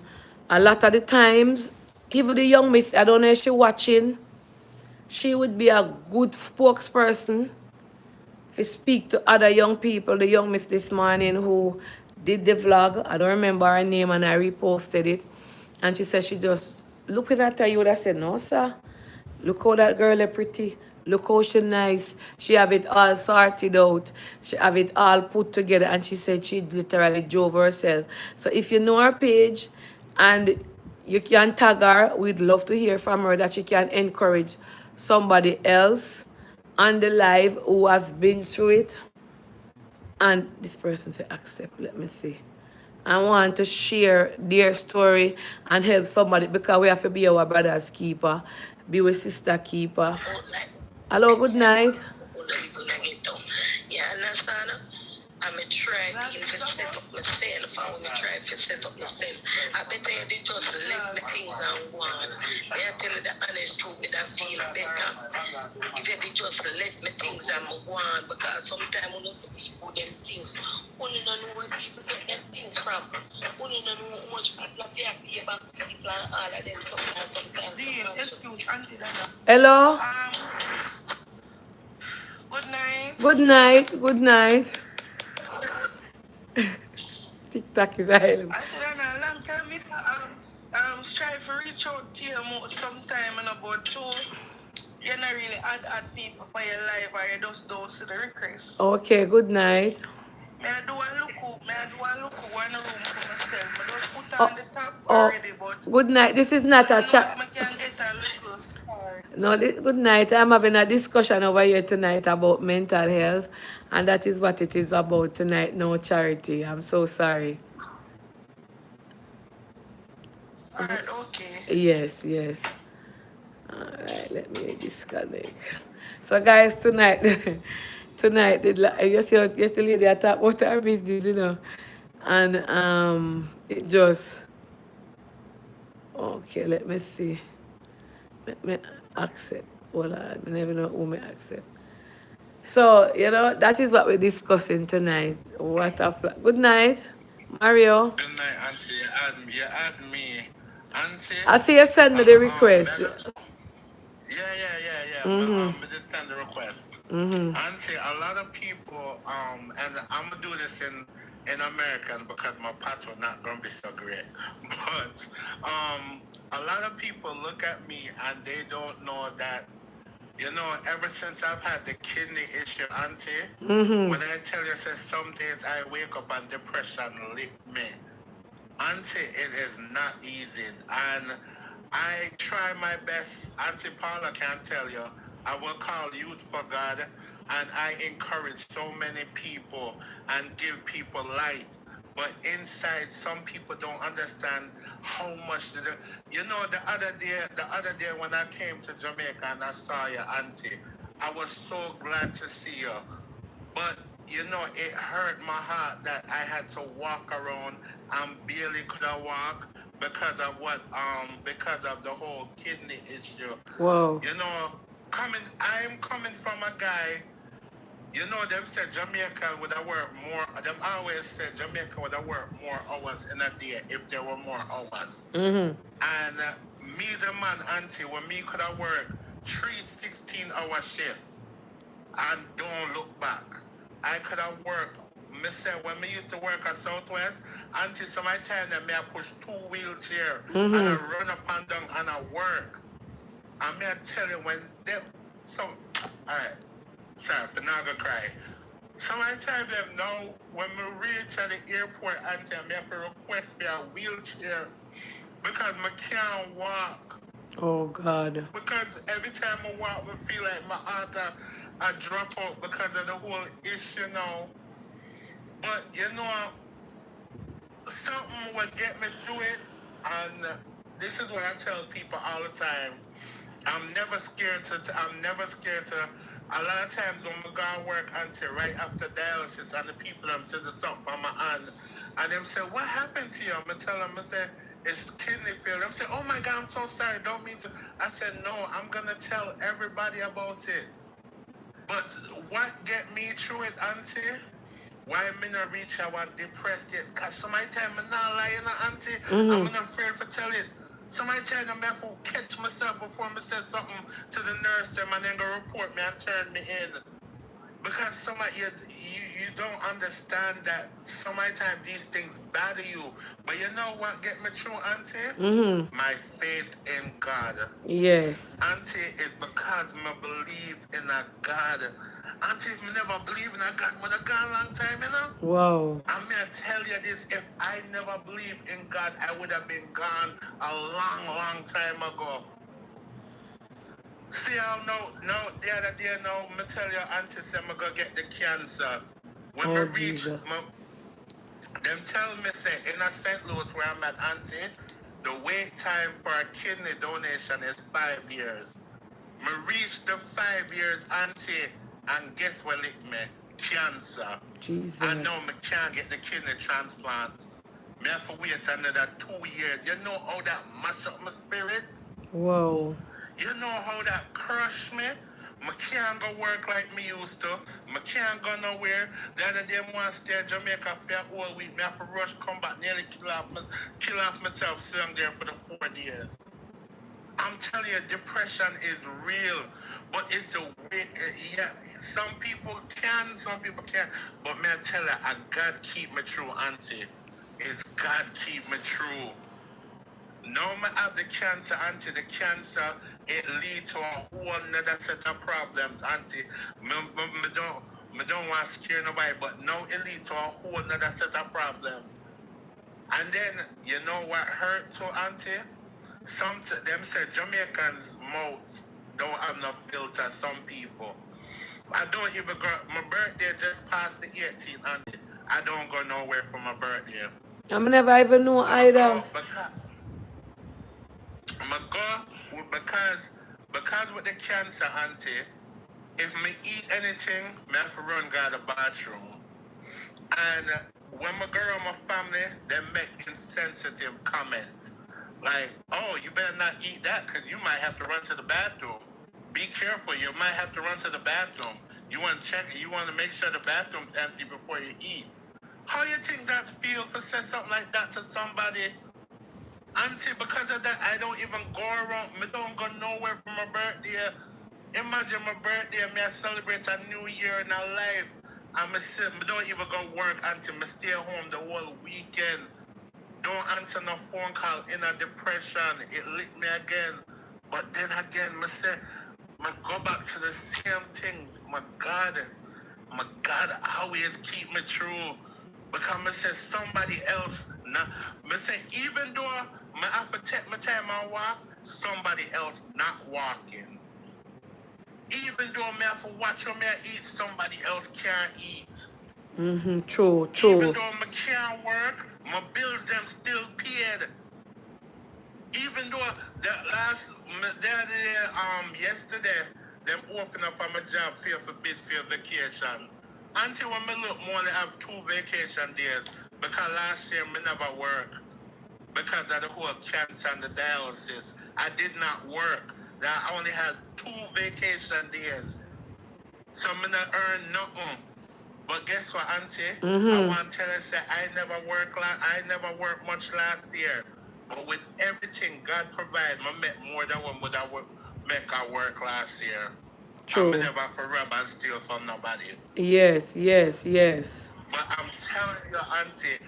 a lot of the times, even the young miss, I don't know if she's watching, she would be a good spokesperson to speak to other young people. The young miss this morning who did the vlog, I don't remember her name, and I reposted it. And she said she just looking at her, you would have said, no, sir. Look how that girl is pretty. Look how she nice. She have it all sorted out. She have it all put together. And she said she literally drove herself. So if you know her page and you can tag her, we'd love to hear from her that she can encourage somebody else on the live who has been through it. And this person said accept. Let me see. I want to share their story and help somebody because we have to be our brother's keeper, be with sister keeper. Hello, good night. You understand? I'm a try being to set up myself. I want to try to set up myself. I better you did just let me things and go on. Yeah, tell you the honest truth, me that feel better. If you did just let me things and go on, because sometimes when you see people them things, only don't know where people get them things from. Only don't know how much people have to pay back people and all of them. Sometimes. Hello. Good night. Good night. Good night. TikTok is island. I don't know, long time it strive to reach out to you sometime and about two. You're not really add people for your life or you just don't see the request. Okay, good night. May I do a look one room for myself. I just put on the top already, but good night. This is not a chat. I can get a little start. No, good night. I'm having a discussion over here tonight about mental health, and that is what it is about tonight. No charity. I'm so sorry. Alright, okay. Yes, yes. Alright, let me disconnect. So guys, tonight, yesterday they talk about our business, and it just, okay, let me see. Let me accept. Hold on, I never know who may accept. So, that is what we're discussing tonight. What a good night, Mario. Good night, Auntie. You add me. Auntie. I see you send me the request. But just send the request. Auntie, a lot of people, and I'm gonna do this in American because my parts were not gonna be so great. But a lot of people look at me and they don't know that, ever since I've had the kidney issue, Auntie, when I tell you, say some days I wake up and depression lick me. Auntie, it is not easy. And I try my best. Auntie Paula can tell you. I will call Youth for God, and I encourage so many people and give people light. But inside, some people don't understand how much. You know, the other day when I came to Jamaica and I saw you, Auntie, I was so glad to see you. But you know, it hurt my heart that I had to walk around and barely could I walk because of the whole kidney issue. Wow. You know, I'm coming from a guy. You know, them said Jamaica would have worked more. Them always said Jamaica would have worked more hours in a day if there were more hours. Mm-hmm. And me, the man, Auntie, when me could have worked 3 16-hour shifts and don't look back. I could have worked. Me say when me used to work at Southwest, until some time that me I push 2 wheelchair and I run up and down and I work. And me I tell you when they alright, sorry, but now I go cry. So I tell them now when we reach at the airport until me have to request for a wheelchair because me can't walk. Oh God. Because every time I walk, I feel like my heart I drop out because of the whole issue now. But you know, something would get me through it, and this is what I tell people all the time. I'm never scared to. I'm never scared to. A lot of times when I go to work until right after dialysis, and the people them say something on my hand, and them say, "What happened to you?" I'm gonna tell them, I say, "It's kidney failure." Them say, "Oh my God, I'm so sorry. Don't mean to." I said, "No, I'm gonna tell everybody about it." But what get me through it, Auntie? Why me not reach I was depressed yet? Because some time I'm not lying, Auntie. I'm not afraid to tell it. Some time I'm have to catch myself before I say something to the nurse them and then go report me and turn me in. Because some of you don't understand that sometimes these things bother you. But you know what get me through, Auntie? My faith in God. Yes. Auntie, it's because I believe in a God. Auntie, if I never believe in a God, I would have gone a long time, you know? Wow. I'm going to tell you this, if I never believed in God, I would have been gone a long, long time ago. See, I'll know, the other day now, I tell you, Auntie, say I'm going to get the cancer. When I reach, Jesus. them tell me, say, in a St. Louis where I'm at, Auntie, the wait time for a kidney donation is 5 years. Me reach the 5 years, Auntie, and guess what licked me? Cancer. Jesus. I know me can't get the kidney transplant. Me have to wait another 2 years. You know how that mash up my spirit? Wow. You know how that crush me? I can't go work like me used to. I can't go nowhere. The other day I want to stay in Jamaica for a whole week. I have to rush, come back, nearly kill off myself, sitting there for the 4 days. I'm telling you, depression is real. But it's the way, yeah, some people can, some people can't. But man, tell you, I God keep me true, Auntie. It's God keep me true. Now I have the cancer, Auntie. The cancer, it lead to a whole another set of problems, Auntie. Me don't want to scare nobody, but now it lead to a whole another set of problems. And then, you know what hurt to, Auntie? Some them say Jamaicans' mouths don't have no filter, some people. I don't even go, my birthday just passed the 18th, Auntie. I don't go nowhere for my birthday. I never even know either. Because with the cancer, Auntie, if me eat anything, me have to run go to the bathroom. And when my girl and my family, they make insensitive comments. Like, oh, you better not eat that because you might have to run to the bathroom. Be careful, you might have to run to the bathroom. You want to check, you want to make sure the bathroom's empty before you eat. How you think that feel to say something like that to somebody? Auntie, because of that, I don't even go around, I don't go nowhere for my birthday. Imagine my birthday, me I celebrate a new year in our life. I don't even go work until I stay home the whole weekend. Don't answer no phone call in a depression. It licked me again. But then again, I say, I go back to the same thing. My God always keep me true. Because I say somebody else, I say even though I have to take my time and walk, somebody else not walking. Even though me have to watch how me eat, somebody else can't eat. True, Even true. though I can't work, my bills them still paid. Even though yesterday, them open up on my job fair for bid for vacation. Until when me look more, I have 2 vacation days because last year me never work because of the whole cancer and the dialysis. I did not work. That I only had 2 vacation days, so me not earn nothing. But guess what, Auntie? I want to tell you, say I never worked much last year. But with everything God provided, I met more than what would I make I work last year. True. And I never have to rob and steal from nobody. Yes, yes, yes. But I'm telling you, Auntie,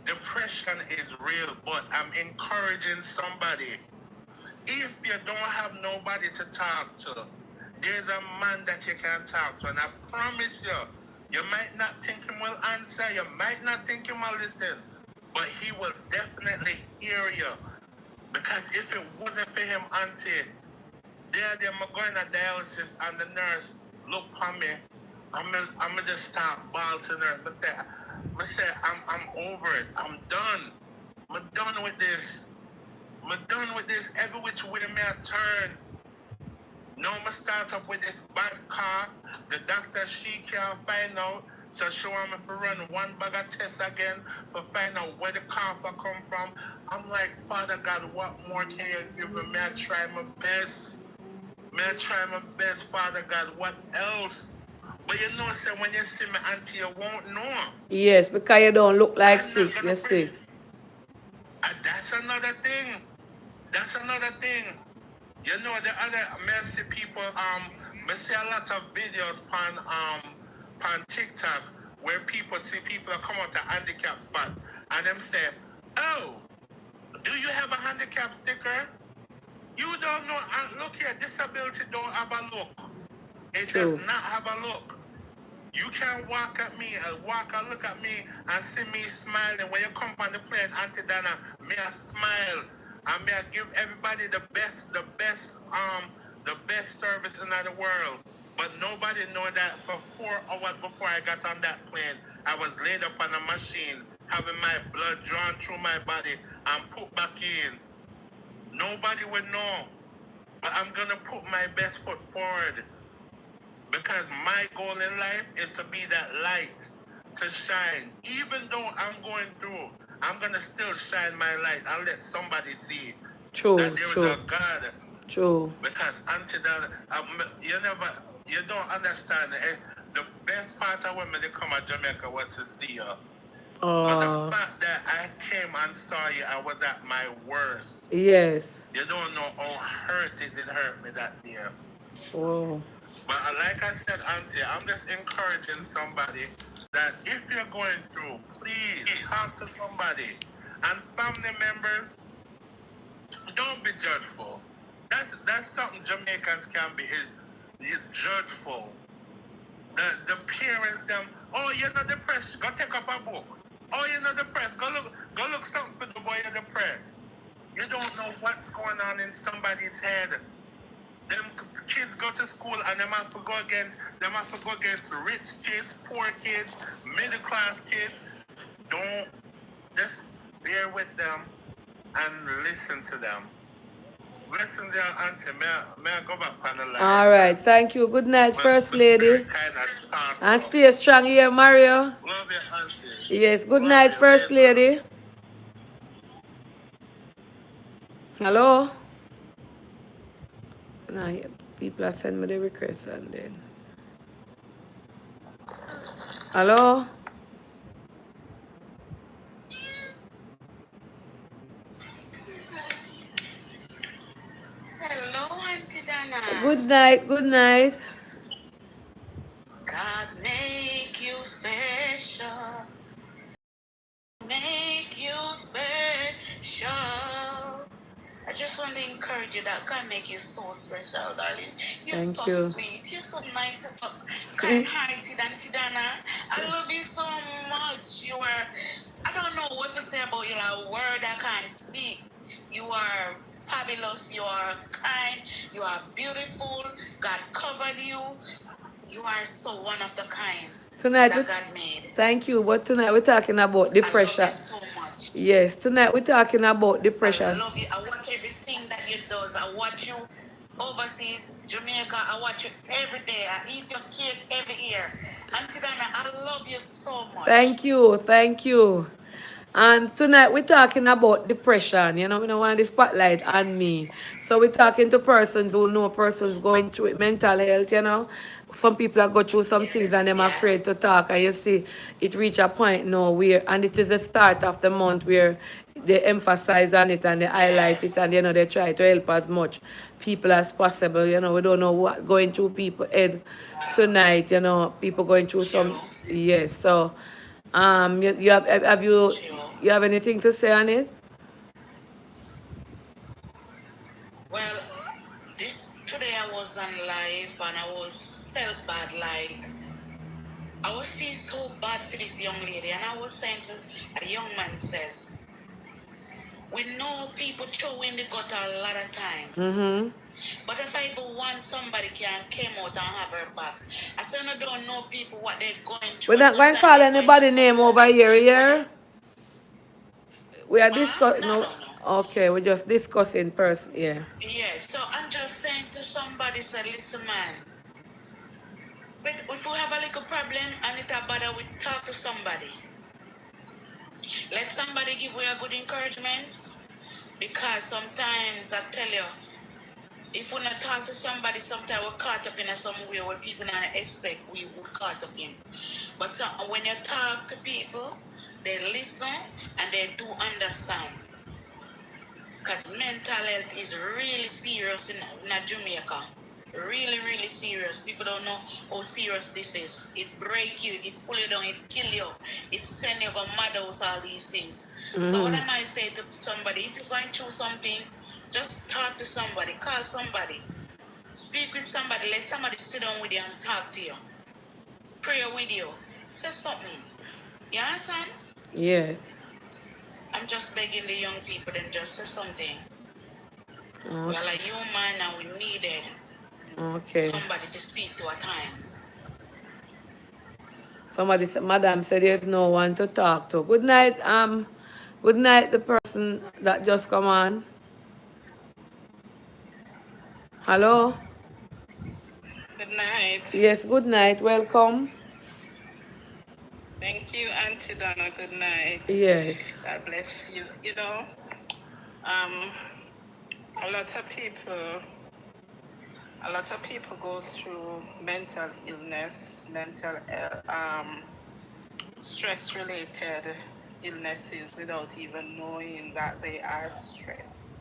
depression is real, but I'm encouraging somebody. If you don't have nobody to talk to, there's a man that you can talk to. And I promise you, you might not think him will answer, you might not think him will listen, but he will definitely hear you. Because if it wasn't for him, Auntie, they're going to dialysis and the nurse look for me. I'm just start bawling to her. I say, I'm over it. I'm done. I'm done with this. I'm done with this. Every which way may I turn. Now I start up with this bad cough. The doctor, she can't find out. So she want me to run 1 bag of tests again to find out where the cough come from. I'm like, Father God, what more can you give me? May I try my best? May I try my best, Father God? What else? But you know, say when you see me, Auntie, you won't know. Yes, because you don't look like I'm sick. not You're gonna sick. That's another thing. That's another thing. You know, the other mercy people, I see a lot of videos on TikTok where people see people that come out to handicap spot and them say, oh, do you have a handicap sticker? You don't know. Look here, disability don't have a look. It True. does not have a look. You can walk at me and look at me and see me smiling. When you come on the plane, Auntie Dana, may I smile and may I give everybody the best service in the world. But nobody know that for 4 hours before I got on that plane, I was laid up on a machine, having my blood drawn through my body and put back in. Nobody would know. But I'm gonna put my best foot forward. Because my goal in life is to be that light, to shine. Even though I'm going through, I'm going to still shine my light and let somebody see True, that there true. is a God. True. Because until that, you don't understand. The best part of when they come to Jamaica was to see you. But the fact that I came and saw you, I was at my worst. Yes. You don't know how hurt it did hurt me that day. Wow. But like I said, Auntie, I'm just encouraging somebody that if you're going through, please talk to somebody. And family members, don't be judgeful. That's something Jamaicans can be, is judgeful. The parents, them, oh, you're not depressed, go take up a book. Oh, you're not depressed, go look something for the boy you're depressed. You don't know what's going on in somebody's head. Them kids go to school and them have to go against rich kids, poor kids, middle class kids. Don't just bear with them and listen to them. Listen to them, Auntie. May I go back on the line? All right. Thank you. Good night, First Lady. And stay strong here, Mario. Love you, Auntie. Yes. Good night, First Lady. Hello? Nah, people are sending me the request and then. Hello? Hello, Auntie Dana. Good night, good night. God make you special. Make you special. I just want to encourage you that God make you so special, darling. You're Thank so you. sweet. You're so nice. You're so kind-hearted, Auntie Dana. I love you so much. I don't know what to say about you, like a word I can't speak. You are fabulous. You are kind. You are beautiful. God covered you. You are so one of the kind Tonight, that God made. thank you. But tonight we're talking about I love you depression. so much. Yes, tonight we're talking about I depression. love you. I watch everything that you does. I watch you overseas, Jamaica. I watch you every day. I eat your cake every year. Auntie Dana, I love you so much. Thank you, thank you. And tonight we're talking about depression. You know, we don't want the spotlight on me. So we're talking to persons who know persons going through it, mental health, you know. Some people are go through some things and Yes, they're afraid yes. to talk. And you see, it reach a point now where, and it is the start of the month where they emphasize on it and they highlight it Yes. and, you know, they try to help as much people as possible. You know, we don't know what going through people head tonight, you know, people going through True. some, yes. So, you have True. you have anything to say on it? Well, this today I was on live and I was felt bad, like I was feeling so bad for this young lady, and I was saying to a young man says, we know people throw in the gutter a lot of times. But if I even want somebody can came out and have her back, I said I don't know people what they're going We're through, and not going to sometimes call they're going through anybody some name over moment here, where they, yeah? We are discussing, no, no, no, no. okay, we're just discussing person, yeah. Yeah, so I'm just saying to somebody, say, listen, man, if we have a little problem and it a bother, we talk to somebody. Let somebody give you a good encouragement. Because sometimes I tell you, if we not talk to somebody, sometimes we're caught up in a somewhere where people don't expect we caught up in. But when you talk to people, they listen and they do understand. Because mental health is really serious in Jamaica. Really, really serious. People don't know how serious this is. It break you, it pull you down, it kill you, it send you go mad house, all these things. So what I might say to somebody, if you're going through something, just talk to somebody, call somebody, speak with somebody, let somebody sit down with you and talk to you. Pray with you. Say something. You understand? Yes. I'm just begging the young people, them just say something. We are Okay. like human and we needed Okay. somebody to speak to at times. Somebody said, Madam said there's no one to talk to. Good night, the person that just come on. Hello? Good night. Yes, good night, welcome. Thank you, Auntie Donna. Good night. Yes. God bless you. You know, um, a lot of people, go through mental illness, stress-related illnesses without even knowing that they are stressed.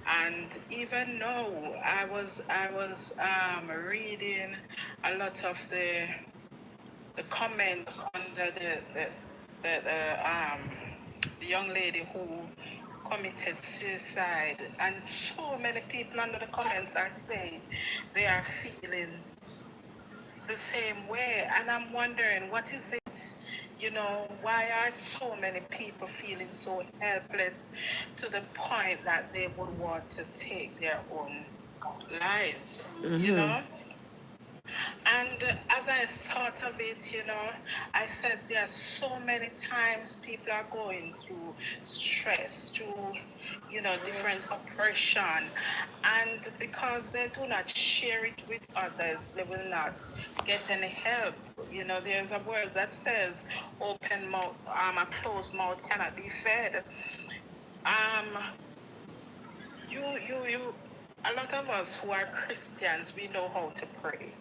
And even though I was reading a lot of the comments under the young lady who committed suicide, and so many people under the comments are saying they are feeling the same way, and I'm wondering what is it, why are so many people feeling so helpless to the point that they would want to take their own lives. And as I thought of it, I said there are so many times people are going through stress, through, different oppression. And because they do not share it with others, they will not get any help. There's a word that says, open mouth, a closed mouth cannot be fed. Um, a lot of us who are Christians, we know how to pray.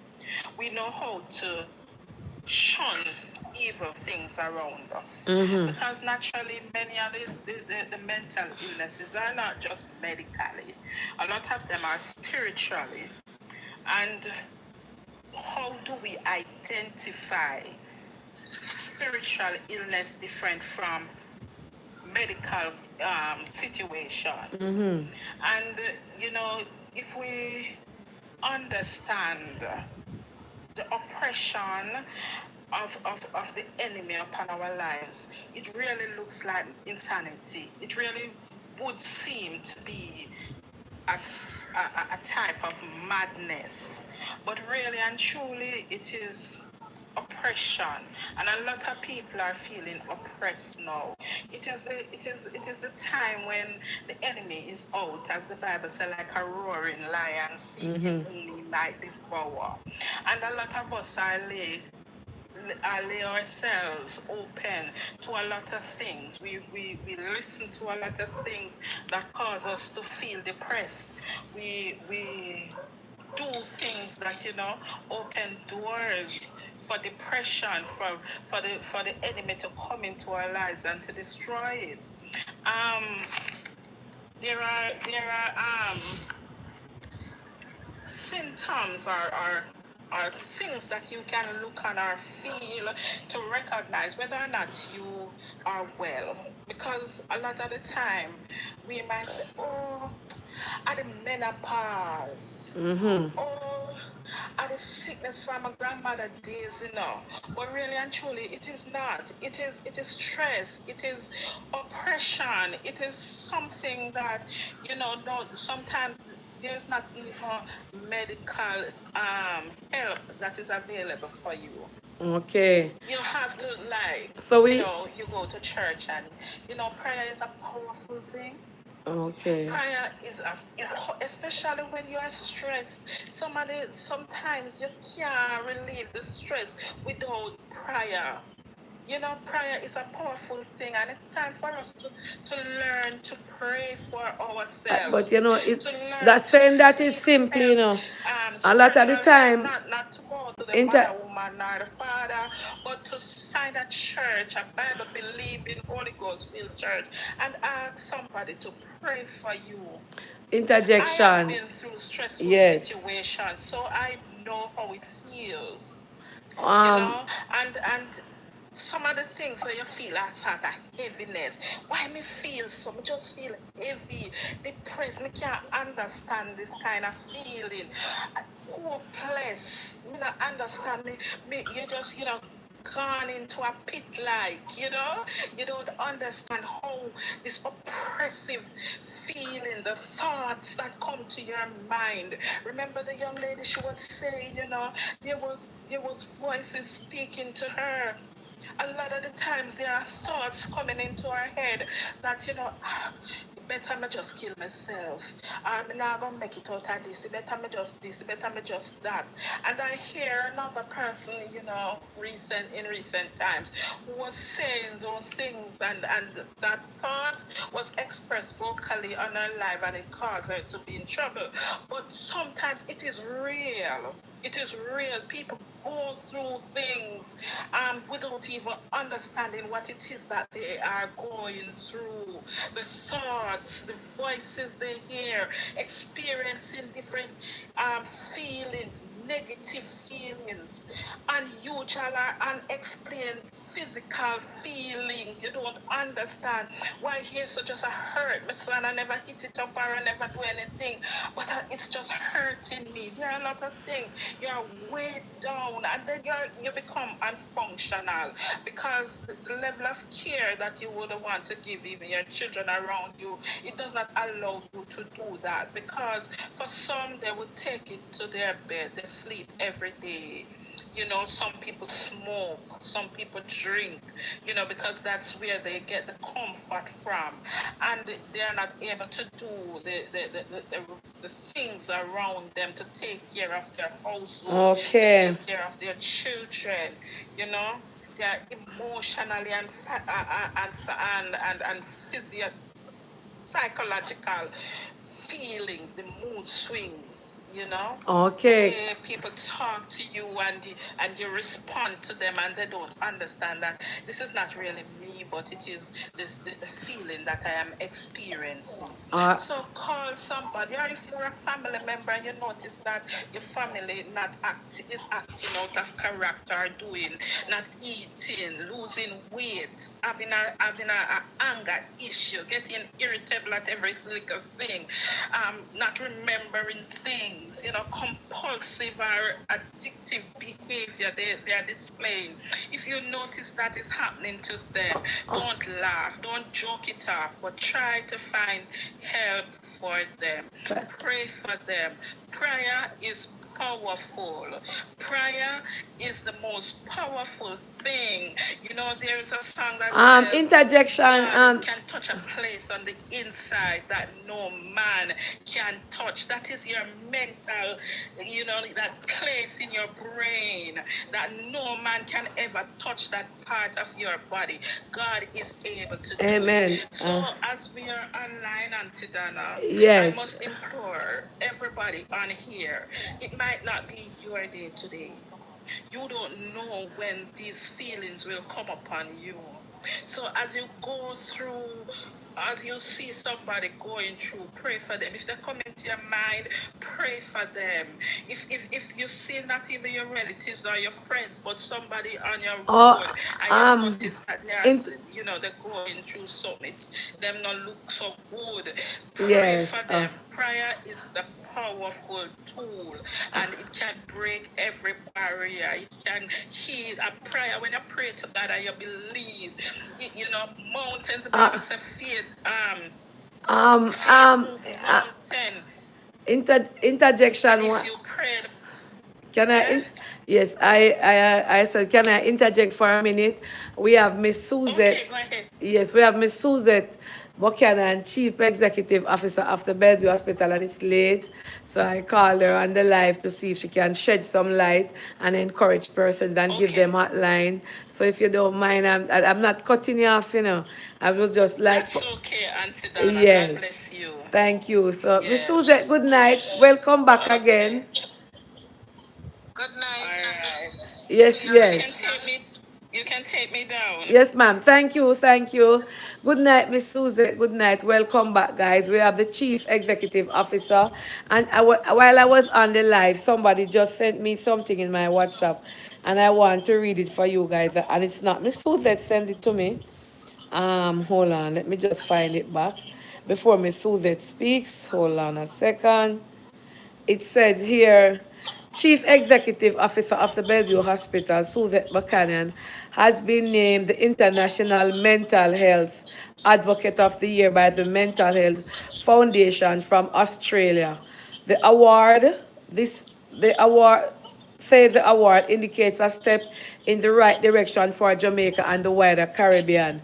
We know how to shun evil things around us. Because naturally, many of the mental illnesses are not just medically. A lot of them are spiritually. And how do we identify spiritual illness different from medical situations? And, if we understand the oppression of the enemy upon our lives, it really looks like insanity. It really would seem to be a type of madness, but really and truly it is oppression, and a lot of people are feeling oppressed now. It is the time when the enemy is out, as the Bible says, like a roaring lion seeking whom he might devour, and a lot of us are lay ourselves open to a lot of things. We listen to a lot of things that cause us to feel depressed. We do things that open doors for depression, for the enemy to come into our lives and to destroy it. There are symptoms are things that you can look on or feel to recognize whether or not you are well. Because a lot of the time we might say, oh, at the menopause, oh, at the sickness from my grandmother days, But really and truly, it is not. It is stress. It is oppression. It is something that, no, sometimes there's not even medical help that is available for you. Okay. You have to So you go to church, and prayer is a powerful thing. Okay. Prayer is especially when you are stressed. Sometimes you can't relieve the stress without prayer. Prayer is a powerful thing, and it's time for us to learn to pray for ourselves. But that saying that is simply, a lot of the time, not to go to the mother, woman, or the father, but to find a church, a Bible believing, Holy Ghost filled church, and ask somebody to pray for you. Interjection. I have been through stressful situations, so I know how it feels. And some of the things where you feel as sort of heaviness. Why me feel so? Me just feel heavy, depressed. Me can't understand this kind of feeling. Hopeless. Me not understand me. You just gone into a pit, you don't understand how this oppressive feeling, the thoughts that come to your mind. Remember the young lady, she was saying, there was voices speaking to her. A lot of the times there are thoughts coming into our head that, better me just kill myself. I'm not going to make it out of this. Better me just this. Better me just that. And I hear another person, in recent times, who was saying those things, and that thought was expressed vocally on her life, and it caused her to be in trouble. But sometimes it is real. It is real. People go through things without even understanding what it is that they are going through. The thoughts, the voices they hear, experiencing different feelings, negative feelings, unusual or unexplained physical feelings. You don't understand why here's so just a hurt. My son, I never hit it up or I never do anything, but it's just hurting me. There are a lot of things. You're weighed down, and then you become unfunctional because the level of care that you would want to give even your children around you, it does not allow you to do that, because for some, they would take it to their bed, they sleep every day. Some people smoke, some people drink, because that's where they get the comfort from, and they are not able to do the things around them to take care of their household, to take care of their children. They are emotionally and psychological feelings, the mood swings, Okay. The way people talk to you, and you respond to them, and they don't understand that this is not really me, but it is the feeling that I am experiencing. So call somebody, or if you're a family member and you notice that your family is acting out of character, not eating, losing weight, having a anger issue, getting irritable at every little thing. not remembering things, compulsive or addictive behavior they are displaying. If you notice that is happening to them, don't laugh, don't joke it off, but try to find help for them. Pray for them. Prayer is powerful. Prayer is the most powerful thing. There is a song that says Interjection. God can touch a place on the inside that no man can touch. That is your mental, that place in your brain that no man can ever touch that part of your body. God is able to do Amen. it. So as we are online, Auntie Donna, Yes. I must implore everybody on here, it might not be your day today. You don't know when these feelings will come upon you. So as you go through, as you see somebody going through, pray for them. If they come into your mind, pray for them. If you see not even your relatives or your friends, but somebody on your road, and you notice that they're going through something, them not look so good. Pray for them. Prayer is the powerful tool, and it can break every barrier. It can heal. A prayer, when you pray to God and you believe, mountains, the Bible says faith move mountain. Interjection. And if you pray, can I? Yes, I said, can I interject for a minute? We have Miss Suzette. Okay, go ahead. Yes, we have Miss Suzette Buchanan, Chief Executive Officer of the Bellevue Hospital, and it's late. So I called her on the live to see if she can shed some light and encourage persons and give them hotline. So if you don't mind, I'm not cutting you off, I will just like... That's okay, Auntie Donna. Yes. God bless you. Thank you. So, Miss Suzette, good night. Welcome back again. Good night. All right. Yes, yes. You can take me down. Yes, ma'am. Thank you. Thank you. Good night, Miss Suzette. Good night. Welcome back, guys. We have the Chief Executive Officer. And while I was on the live, somebody just sent me something in my WhatsApp. And I want to read it for you guys. And it's not Miss Suzette sent it to me. Hold on. Let me just find it back. Before Miss Suzette speaks. Hold on a second. It says here, Chief Executive Officer of the Bellevue Hospital, Suzette Buchanan, has been named the International Mental Health Advocate of the Year by the Mental Health Foundation from Australia. The award, the award, the award indicates a step in the right direction for Jamaica and the wider Caribbean.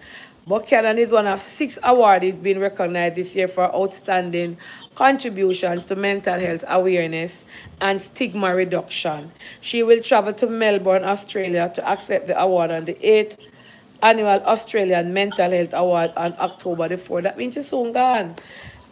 Buchanan is one of 6 awardees being recognized this year for outstanding contributions to mental health awareness and stigma reduction. She will travel to Melbourne, Australia to accept the award on the 8th Annual Australian Mental Health Award on October the 4th. That means she's soon gone.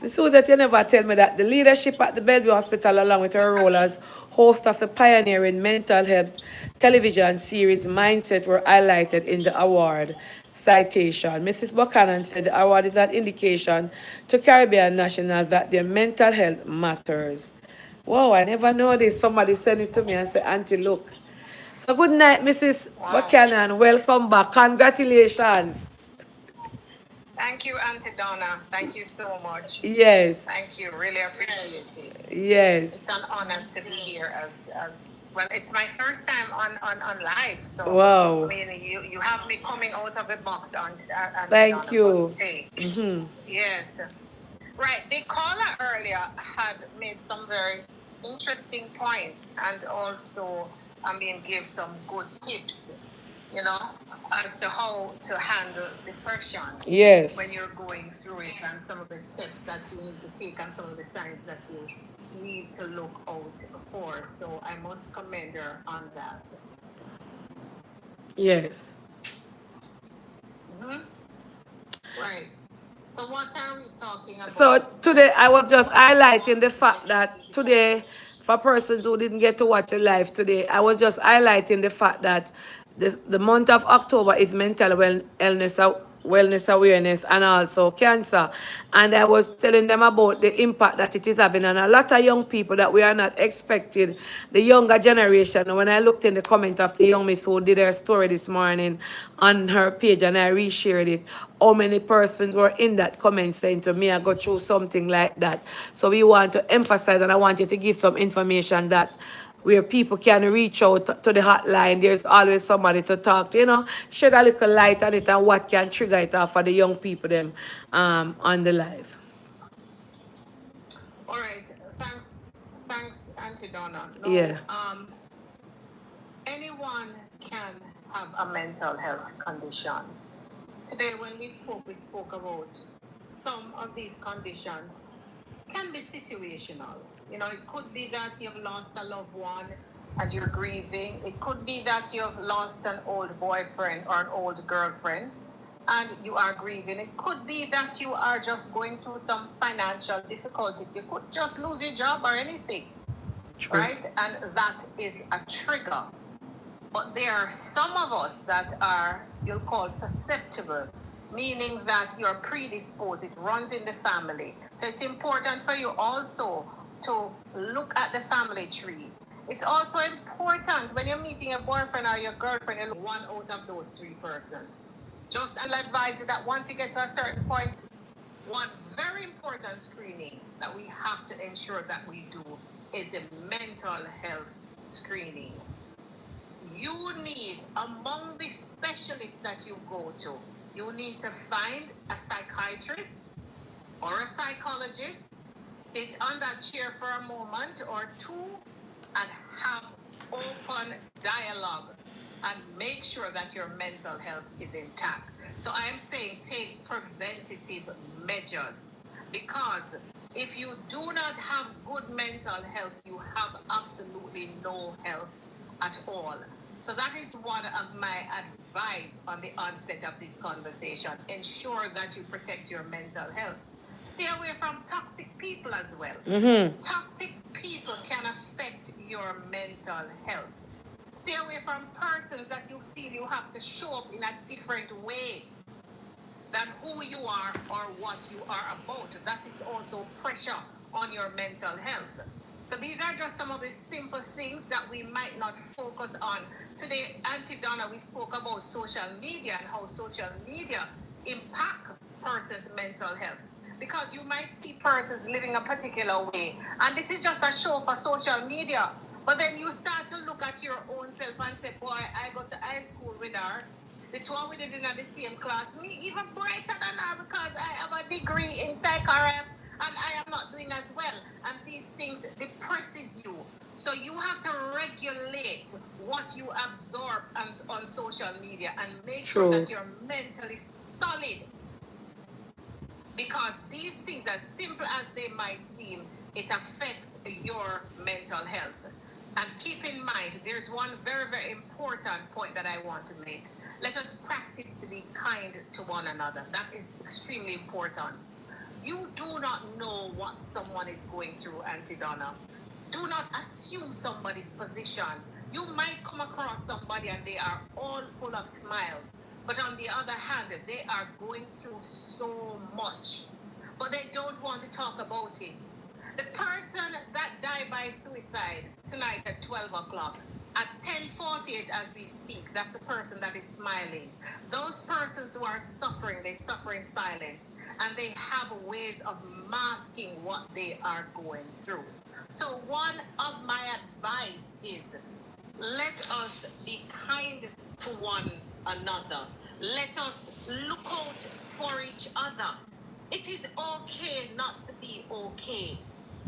So that you never tell me that the leadership at the Bellevue Hospital, along with her role as host of the pioneering mental health television series Mindset, were highlighted in the award citation. Mrs. Buchanan said the award is an indication to Caribbean nationals that their mental health matters. Wow, I never know this. Somebody sent it to me and said, Auntie, look. So good night, Mrs. Buchanan. Welcome back. Congratulations. Thank you, Auntie Donna. Thank you so much. Yes. Thank you. Really appreciate it. Yes. It's an honor to be here as well. It's my first time on live, so wow. I mean, you have me coming out of the box on. Thank Donna, you. hey, yes. Right. The caller earlier had made some very interesting points, and also, give some good tips, as to how to handle depression. Yes. When you're going through it, and some of the steps that you need to take, and some of the signs that you need to look out for. So I must commend her on that. Yes. Right. So what are we talking about? So today I was just highlighting the fact that today, for persons who didn't get to watch it live today, I was just highlighting the fact that the month of October is Mental Illness wellness awareness and also cancer. And I was telling them about the impact that it is having on a lot of young people that we are not expected, the younger generation. When I looked in the comment of the young miss who did her story this morning on her page and I reshared it, how many persons were in that comment saying to me, I go through something like that. So we want to emphasize, and I want you to give some information that where people can reach out to the hotline. There's always somebody to talk to, shed a little light on it and what can trigger it off for the young people them on the live. All right. Thanks, Auntie Donna. No, Yeah. Anyone can have a mental health condition. Today, when we spoke about some of these conditions can be situational. It could be that you've lost a loved one and you're grieving. It could be that you've lost an old boyfriend or an old girlfriend and you are grieving. It could be that you are just going through some financial difficulties. You could just lose your job or anything. True. Right? And that is a trigger. But there are some of us that are, you'll call susceptible, meaning that you're predisposed, it runs in the family. So it's important for you also to look at the family tree. It's also important when you're meeting your boyfriend or your girlfriend, you look one out of those three persons. Just I'll advise you that once you get to a certain point, one very important screening that we have to ensure that we do is the mental health screening. You need, among the specialists that you go to, you need to find a psychiatrist or a psychologist, sit on that chair for a moment or two, and have open dialogue and make sure that your mental health is intact. So I am saying take preventative measures, because if you do not have good mental health, you have absolutely no health at all. So that is one of my advice on the onset of this conversation. Ensure that you protect your mental health. Stay away from toxic people as well. Mm-hmm. Toxic people can affect your mental health. Stay away from persons that you feel you have to show up in a different way than who you are or what you are about. That is also pressure on your mental health. So these are just some of the simple things that we might not focus on. Today, Auntie Donna, we spoke about social media and how social media impact persons' mental health. Because you might see persons living a particular way, and this is just a show for social media. But then you start to look at your own self and say, boy, I go to high school with her. The two of we did in the same class. Me even brighter than her because I have a degree in psychology and I am not doing as well. And these things depresses you. So you have to regulate what you absorb on social media and make sure that you're mentally solid. Because these things, as simple as they might seem, it affects your mental health. And keep in mind, there's one very, very important point that I want to make. Let us practice to be kind to one another. That is extremely important. You do not know what someone is going through, Auntie Donna. Do not assume somebody's position. You might come across somebody and they are all full of smiles. But on the other hand, they are going through so much. But they don't want to talk about it. The person that died by suicide tonight at 12 o'clock, at 10:48 as we speak, that's the person that is smiling. Those persons who are suffering, they suffer in silence. And they have ways of masking what they are going through. So one of my advice is, let us be kind to one another. Let us look out for each other. It is okay not to be okay.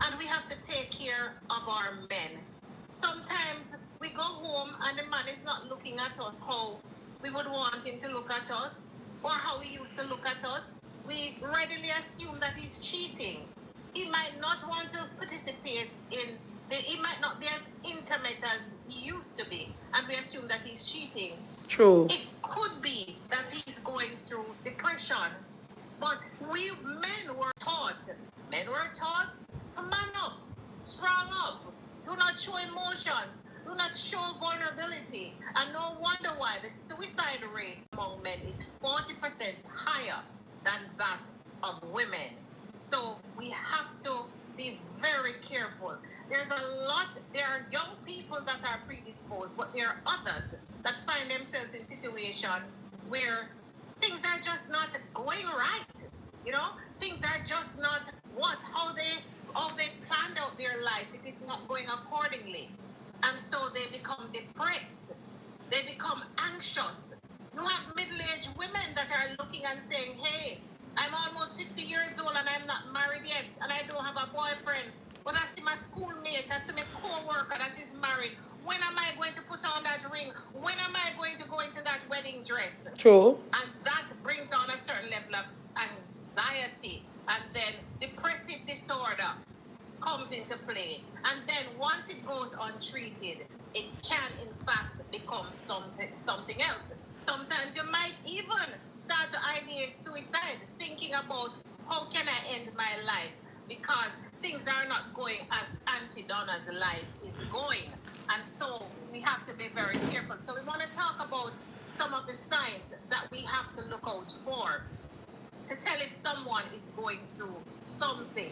And we have to take care of our men. Sometimes we go home and the man is not looking at us how we would want him to look at us or how he used to look at us. We readily assume that he's cheating. He might not want to participate in he might not be as intimate as he used to be, and we assume that he's cheating. True. It could be that he's going through depression, but we men were taught to man up, strong up, do not show emotions. Do not show vulnerability. And no wonder why the suicide rate among men is 40% higher than that of women. So we have to be very careful. There are young people that are predisposed, but there are others that find themselves in situations where things are just not going right. Things are just not how they planned out their life. It is not going accordingly. And so they become depressed. They become anxious. You have middle-aged women that are looking and saying, hey, I'm almost 50 years old and I'm not married yet and I don't have a boyfriend. But I see my schoolmate, I see my co-worker that is married. When am I going to put on that ring? When am I going to go into that wedding dress? True. And that brings on a certain level of anxiety. And then depressive disorder comes into play. And then once it goes untreated, it can in fact become something else. Sometimes you might even start to ideate suicide, thinking about how can I end my life, because things are not going as Donna's life is going. And so we have to be very careful. So we want to talk about some of the signs that we have to look out for to tell if someone is going through something.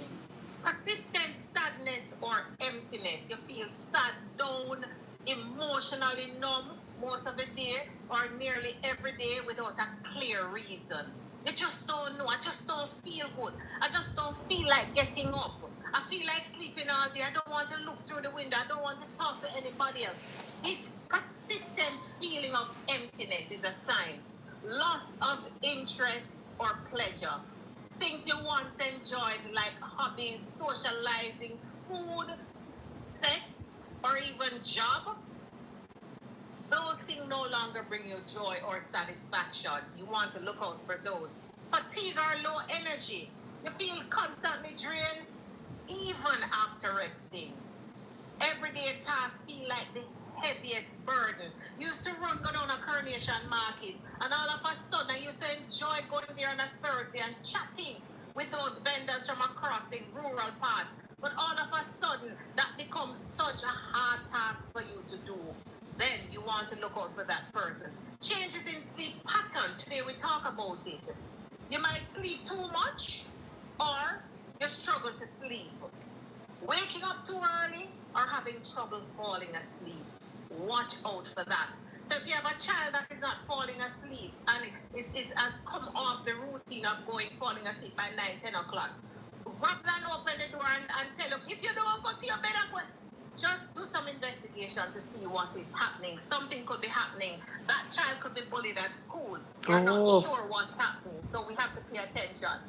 Persistent sadness or emptiness. You feel sad, down, emotionally numb most of the day or nearly every day without a clear reason. You just don't know. I just don't feel good. I just don't feel like getting up. I feel like sleeping all day. I don't want to look through the window. I don't want to talk to anybody else. This persistent feeling of emptiness is a sign. Loss of interest or pleasure. Things you once enjoyed, like hobbies, socializing, food, sex, or even job, those things no longer bring you joy or satisfaction. You want to look out for those. Fatigue or low energy. You feel constantly drained even after resting. Everyday tasks feel like the heaviest burden. Used to go down a Carnation Market, and all of a sudden I used to enjoy going there on a Thursday and chatting with those vendors from across the rural parts. But all of a sudden, that becomes such a hard task for you to do. Then you want to look out for that person. Changes in sleep pattern. Today we talk about it. You might sleep too much, or you struggle to sleep. Waking up too early or having trouble falling asleep. Watch out for that. So if you have a child that is not falling asleep and has come off the routine of falling asleep by 9, 10 o'clock, grab and open the door and tell them, if you don't go to your bed, just do some investigation to see what is happening. Something could be happening. That child could be bullied at school. You're not sure what's happening, so we have to pay attention.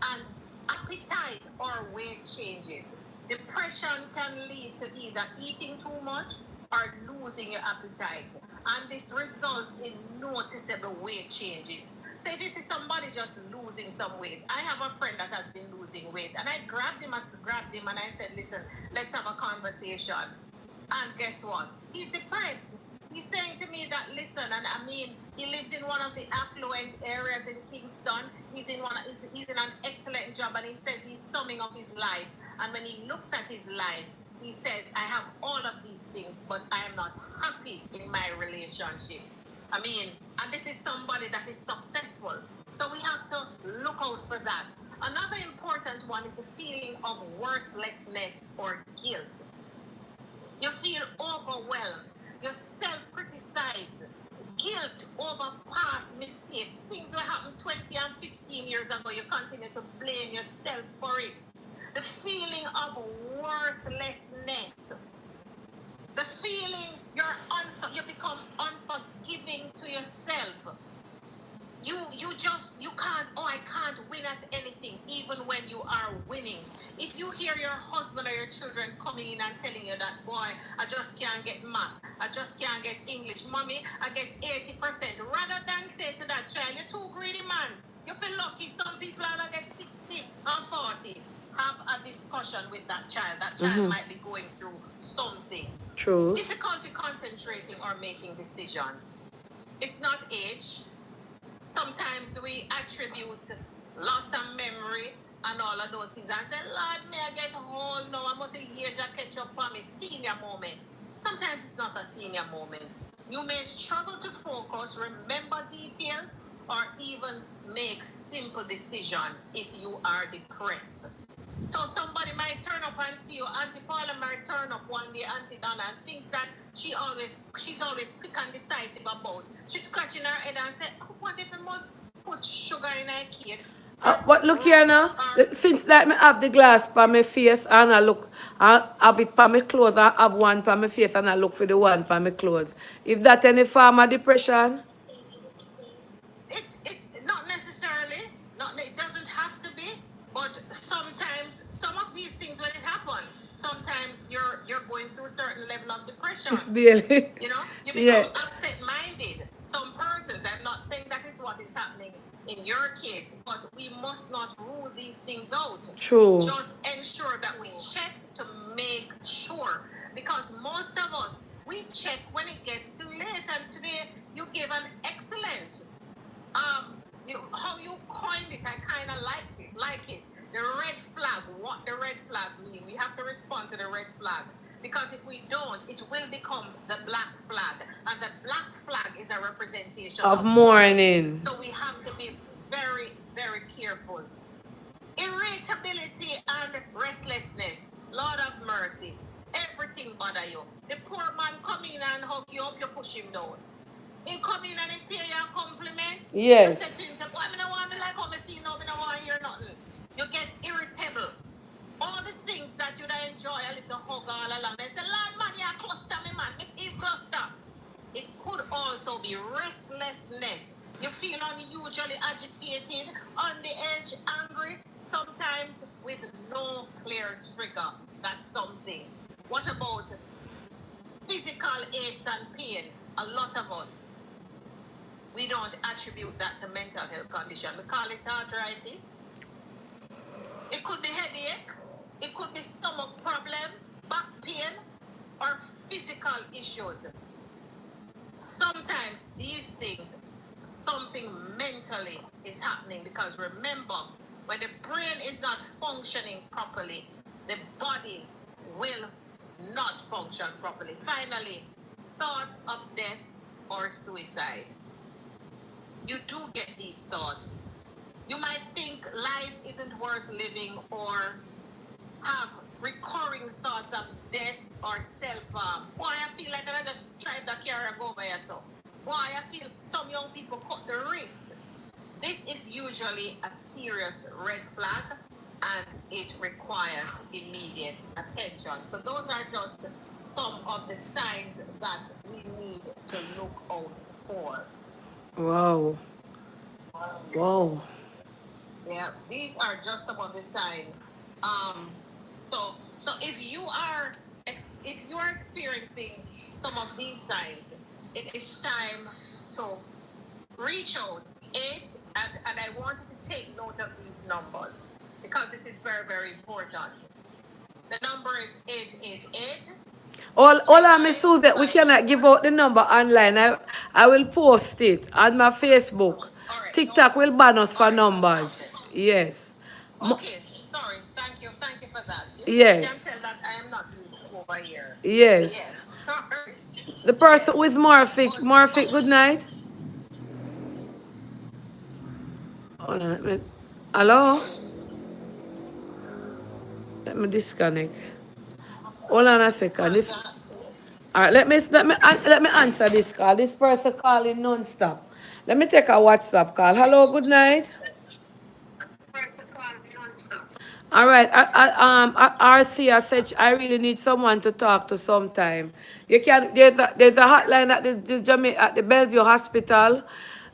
And appetite or weight changes. Depression can lead to either eating too much or losing your appetite. And this results in noticeable weight changes. So if you see somebody just losing some weight, I have a friend that has been losing weight, and I grabbed him and I said, listen, let's have a conversation. And guess what? He's depressed. He's saying to me that, listen, and I mean, he lives in one of the affluent areas in Kingston. He's in an excellent job, and he says he's summing up his life. And when he looks at his life, he says, I have all of these things, but I am not happy in my relationship. I mean, and this is somebody that is successful. So we have to look out for that. Another important one is the feeling of worthlessness or guilt. You feel overwhelmed. You self-criticize. Guilt over past mistakes. Things that happened 20 and 15 years ago, you continue to blame yourself for it. The feeling of worthlessness. The feeling you become unforgiving to yourself. You can't, I can't win at anything, even when you are winning. If you hear your husband or your children coming in and telling you that, boy, I just can't get math, I just can't get English, mommy, I get 80%, rather than say to that child, you're too greedy, man. You feel lucky, some people are get 60 or 40. Have a discussion with that child. That child might be going through something. True. Difficulty concentrating or making decisions. It's not age. Sometimes we attribute loss of memory and all of those things and say, Lord, may I get old now? I must age and catch up on me. Senior moment. Sometimes it's not a senior moment. You may struggle to focus, remember details, or even make simple decisions if you are depressed. So somebody might turn up and see you. Auntie Paula might turn up one day, Auntie Donna, and thinks that she's always quick and decisive about. She's scratching her head and say, oh, what if I must put sugar in her cake? But look here now, since like me have the glass for my face and I look, I have it for my clothes, I have one for my face and I look for the one for my clothes. Is that any form of depression? It's not necessarily, it doesn't have to be, but sometimes some of these things when it happen, sometimes you're going through a certain level of depression. It's barely. You know, you become upset-minded. Some persons, I'm not saying that is what is happening in your case, but we must not rule these things out. True. Just ensure that we check to make sure, because most of us, we check when it gets too late. And today you gave an excellent how you coined it. I kind of like it. The red flag. What the red flag mean? We have to respond to the red flag, because if we don't, it will become the black flag, and the black flag is a representation of mourning. So we have to be very, very careful. Irritability and restlessness. Lord of mercy. Everything bother you. The poor man come in and hug you up, you push him down. In come in and in pay your compliment. Yes. You say to him, say, boy, I don't want to like how I feel now, I don't want to hear nothing. You get irritable. All the things that you'd enjoy a little hug all along. They say, Lord man, you cluster me man. If you cluster. It could also be restlessness. You feel unusually agitated, on the edge, angry, sometimes with no clear trigger. That's something. What about physical aches and pain? A lot of us, we don't attribute that to mental health condition. We call it arthritis. It could be headache. It could be stomach problem, back pain, or physical issues. Sometimes these things, something mentally is happening, because remember, when the brain is not functioning properly, the body will not function properly. Finally, thoughts of death or suicide. You do get these thoughts. You might think life isn't worth living, or have recurring thoughts of death or self-harm. Boy, I feel like I just drive the car and go by yourself. Boy, I feel some young people cut the wrist. This is usually a serious red flag, and it requires immediate attention. So those are just some of the signs that we need to look out for. Wow. Wow. Yeah, these are just some of the signs. So if you are experiencing some of these signs, it is time to reach out. And I want you to take note of these numbers, because this is very, very important. The number is 888. Hold on, Miss Susan. We cannot give out the number online. I will post it on my Facebook. Right, TikTok will ban us for numbers. Yes. Okay, sorry. Thank you for that. Yes. You can tell that I am not used over here. Yes. The person with Morphic, good night. Hold on, hello? Let me disconnect. Hold on a second. All right, let me answer this call. This person calling non-stop. Let me take a WhatsApp call. Hello, good night. All right, Arcia said I really need someone to talk to sometime. You can there's a hotline at the Bellevue Hospital.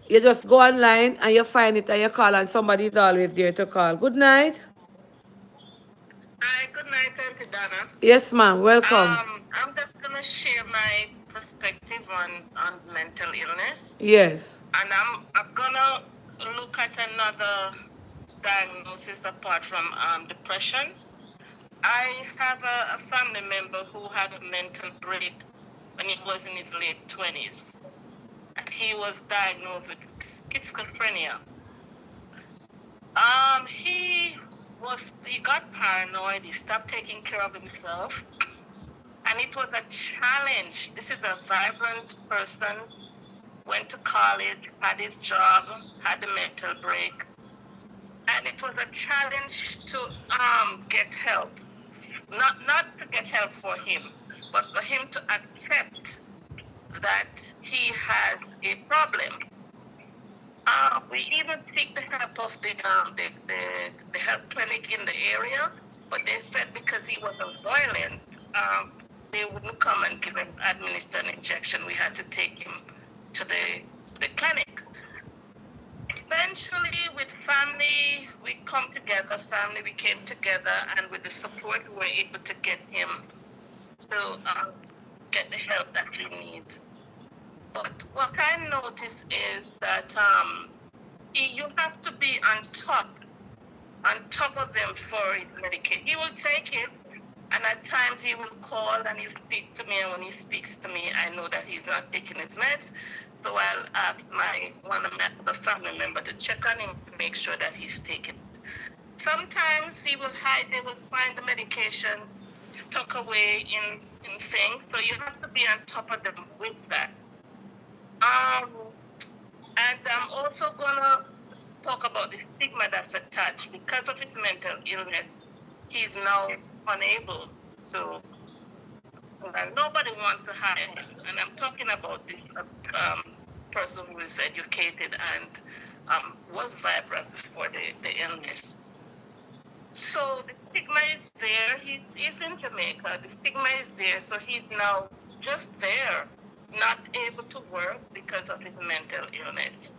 You just go online and you find it and you call, and somebody is always there to call. Good night. Hi, good night, Auntie Donna. Yes, ma'am. Welcome. I'm just gonna share my perspective on mental illness. Yes. And I'm gonna look at another diagnosis apart from depression. I have a family member who had a mental break when he was in his late 20s. And he was diagnosed with schizophrenia. He got paranoid, he stopped taking care of himself, And it was a challenge. This is a vibrant person, went to college, had his job, had a mental break. And it was a challenge to get help. Not to get help for him, but for him to accept that he had a problem. We even seek the help of the health clinic in the area, but they said because he wasn't violent, they wouldn't come and give him administer an injection. We had to take him to the clinic. Eventually, with family, we come together. Family, we came together, and with the support, we were able to get him to get the help that he needs. But what I notice is that you have to be on top of him for his medication. He will take it, and at times he will call and he'll speak to me, and when he speaks to me, I know that he's not taking his meds. So I'll ask one of the family member to check on him to make sure that he's taking it. Sometimes he will hide, they will find the medication stuck away in things, so you have to be on top of them with that. And I'm also gonna talk about the stigma that's attached because of his mental illness. He's now unable to. Nobody wants to hire him, and I'm talking about this person who is educated and was vibrant before the illness. So the stigma is there. He's in Jamaica. The stigma is there, so he's now just there, not able to work because of his mental illness.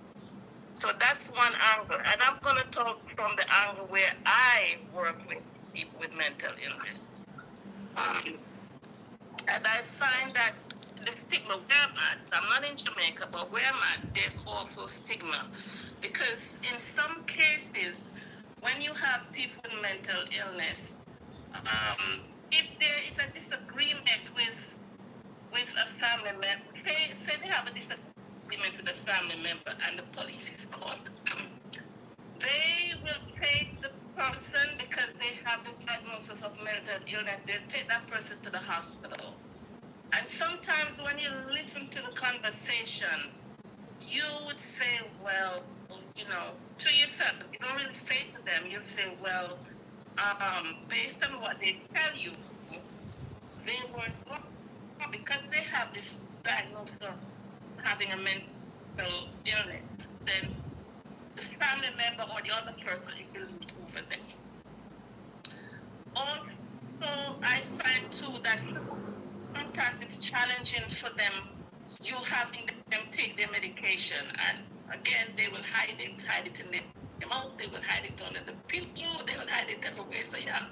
So that's one angle. And I'm going to talk from the angle where I work with people with mental illness. And I find that the stigma where I'm at, I'm not in Jamaica, but where I'm at, there's also stigma. Because in some cases, when you have people with mental illness, if there is a disagreement with a family member, say they have a disagreement with a family member and the police is called, they will take the person because they have the diagnosis of mental illness, they'll take that person to the hospital. And sometimes when you listen to the conversation, you would say, well, to yourself, you don't really say to them, you say, well, based on what they tell you, they weren't wrong because they have this diagnosis of having a mental illness, then the family member or the other person is going to over them. Also, I find too that sometimes it's challenging for them, you having them take their medication, and again, they will hide it in their mouth, they will hide it under the pillow, they will hide it everywhere, so you have,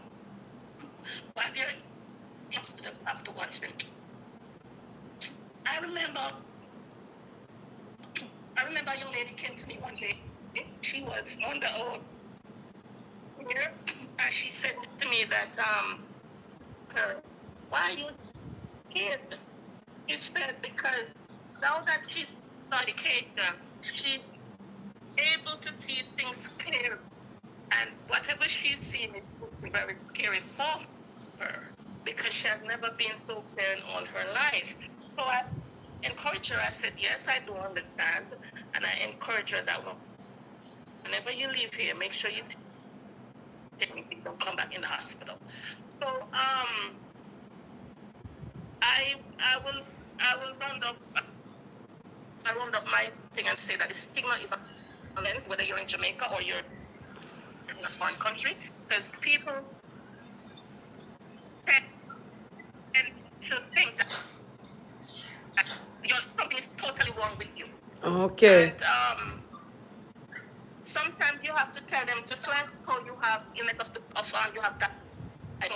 while they're in hospital, you have to watch them. I remember a young lady came to me one day. She was on the old here, and she said to me that, why are you scared? She said, because now that she's educated, she's able to see things clear, and whatever she's seeing is very scary for her because she has never been so clear in all her life. So I encouraged her. I said, yes, I do understand, and I encourage her that whenever you leave here, make sure you take me, don't come back in the hospital. So I will round up my thing and say that the stigma is a lens, whether you're in Jamaica or you're in a foreign country, because people tend to think that something is totally wrong with you. Okay. And sometimes you have to tell them, just like how you have illness of you have that,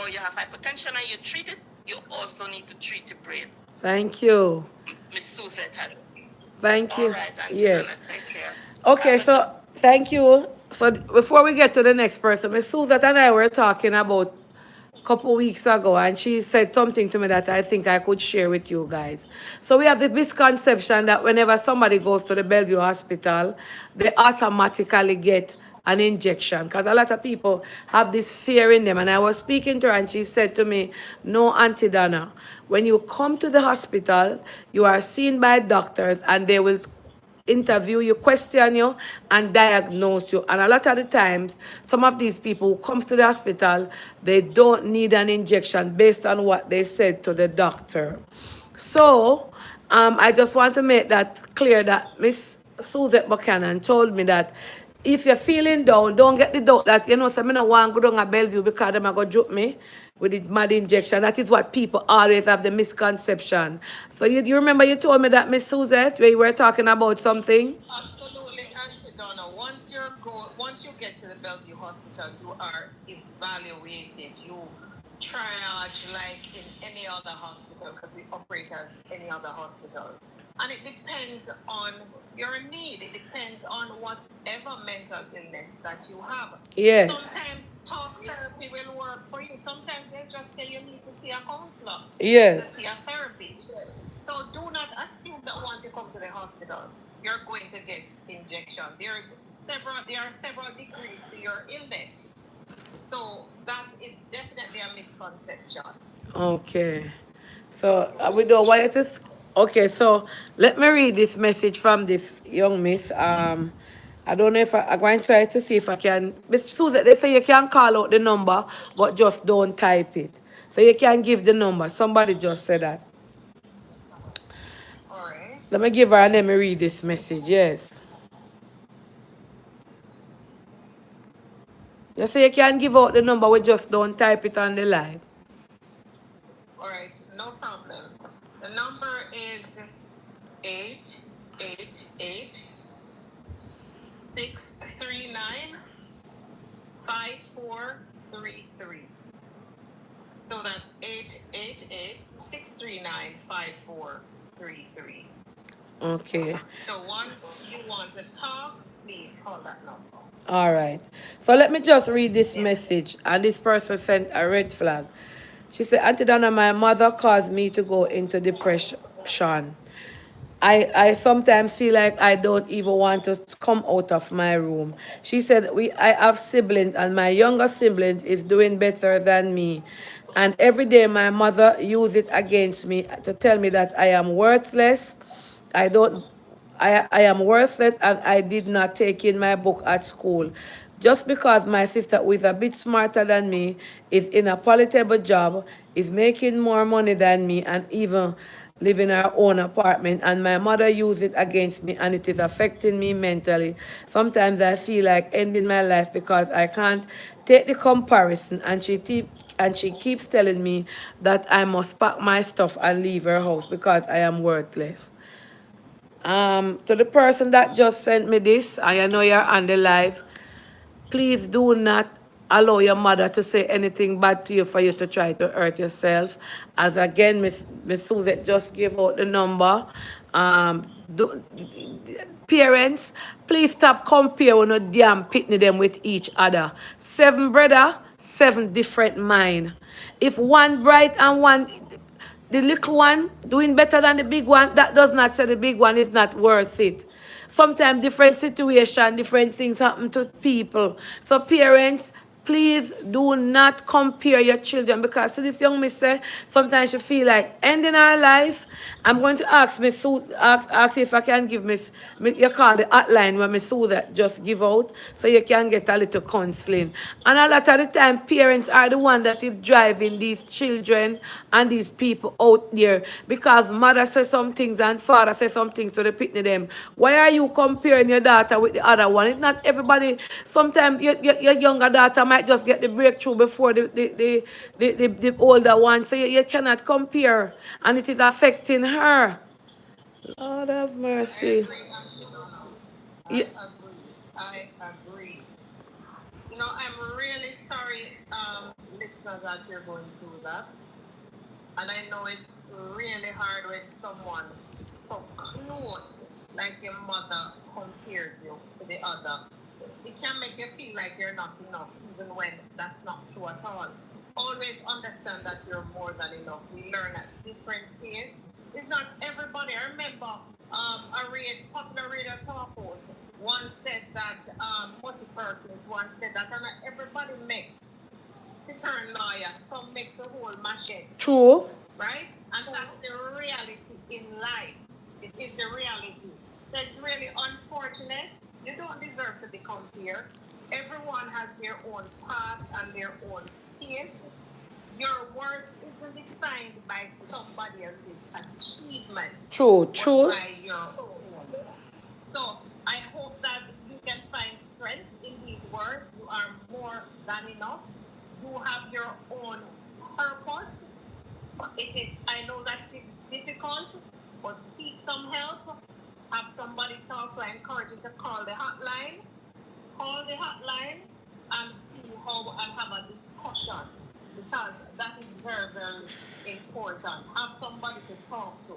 or you have hypertension and you treat it, you also need to treat your brain. Thank you. Miss Susan had it. Thank you. All right, Auntie Yes. Donna, take care. Okay, so thank you. So before we get to the next person, Miss Suzette and I were talking about a couple weeks ago, and she said something to me that I think I could share with you guys. So we have the misconception that whenever somebody goes to the Bellevue Hospital, they automatically get an injection, because a lot of people have this fear in them. And I was speaking to her and she said to me, no, Auntie Donna, when you come to the hospital, you are seen by doctors and they will interview you, question you, and diagnose you. And a lot of the times, some of these people who come to the hospital, they don't need an injection based on what they said to the doctor. So, I just want to make that clear that Miss Suzette Buchanan told me that if you're feeling down, don't get the doubt that, you know, so I don't want to go down a Bellevue because they're going to joke me with the mad injection. That is what people always have the misconception. So you remember you told me that, Miss Suzette, where you were talking about something? Absolutely, Auntie Donna. Once you get to the Bellevue Hospital, you are evaluated. You triage like in any other hospital because we operate as any other hospital. And it depends on your need. It depends on whatever mental illness that you have. Yes. Sometimes talk therapy will work for you. Sometimes they just say you need to see a counselor. Yes. To see a therapist. So do not assume that once you come to the hospital, you're going to get injection. There are several degrees to your illness. So that is definitely a misconception. Okay. So we don't want you to. Okay, so let me read this message from this young miss. I don't know if I'm going to try to see if I can. Miss Susan, they say you can call out the number, but just don't type it. So you can give the number. Somebody just said that. All right. Let me give her and let me read this message. Yes. You say you can give out the number, we just don't type it on the live. All right, no problem. The number is 888-639-5433. So that's 888-639-5433. Okay. So once you want to talk, please call that number. All right. So let me just read this message. And this person sent a red flag. She said, Auntie Donna, my mother caused me to go into depression. I sometimes feel like I don't even want to come out of my room. She said, I have siblings and my younger siblings is doing better than me. And every day my mother used it against me to tell me that I am worthless. I don't I am worthless and I did not take in my book at school. Just because my sister, who is a bit smarter than me, is in a palatable job, is making more money than me, and even live in her own apartment, and my mother used it against me, and it is affecting me mentally. Sometimes I feel like ending my life because I can't take the comparison, and she keeps telling me that I must pack my stuff and leave her house because I am worthless. To the person that just sent me this, I know you're on the live, please do not allow your mother to say anything bad to you for you to try to hurt yourself. As again, Miss Suzette just gave out the number. Do, parents, please stop comparing no damn pitney them with each other. 7 brother, 7 different mind. If one bright and one the little one doing better than the big one, that does not say the big one is not worth it. Sometimes different situation, different things happen to people. So parents, please do not compare your children, because this young miss say sometimes she feel like ending her life. I'm going to ask Miss Sue, ask if I can give you call the hotline where Miss Sue that just give out, so you can get a little counseling. And a lot of the time parents are the one that is driving these children and these people out there, because mother says some things and father says some things to the pitney them. Why are you comparing your daughter with the other one? It's not everybody. Sometimes your younger daughter might just get the breakthrough before the older one. So you cannot compare. And it is affecting her. Lord have mercy. I agree, Auntie Donna. I agree. You know, I'm really sorry, listeners, that you're going through that. And I know it's really hard when someone so close, like your mother, compares you to the other. It can make you feel like you're not enough, even when that's not true at all. Always understand that you're more than enough. We learn at different pace. It's not everybody. I remember popular radio talk host once said that, Motty Perkins once said that, and everybody make to turn lawyer, some make the whole machete. True. Right? And that's the reality in life. It is the reality. So it's really unfortunate. You don't deserve to become here. Everyone has their own path and their own pace. Your worth isn't defined by somebody else's achievements. True, true. By your own. So I hope that you can find strength in these words. You are more than enough. You have your own purpose. I know that it is difficult, but seek some help. Have somebody talk to. I encourage you to call the hotline. Call the hotline and see how and have a discussion, because that is very, very important. Have somebody to talk to.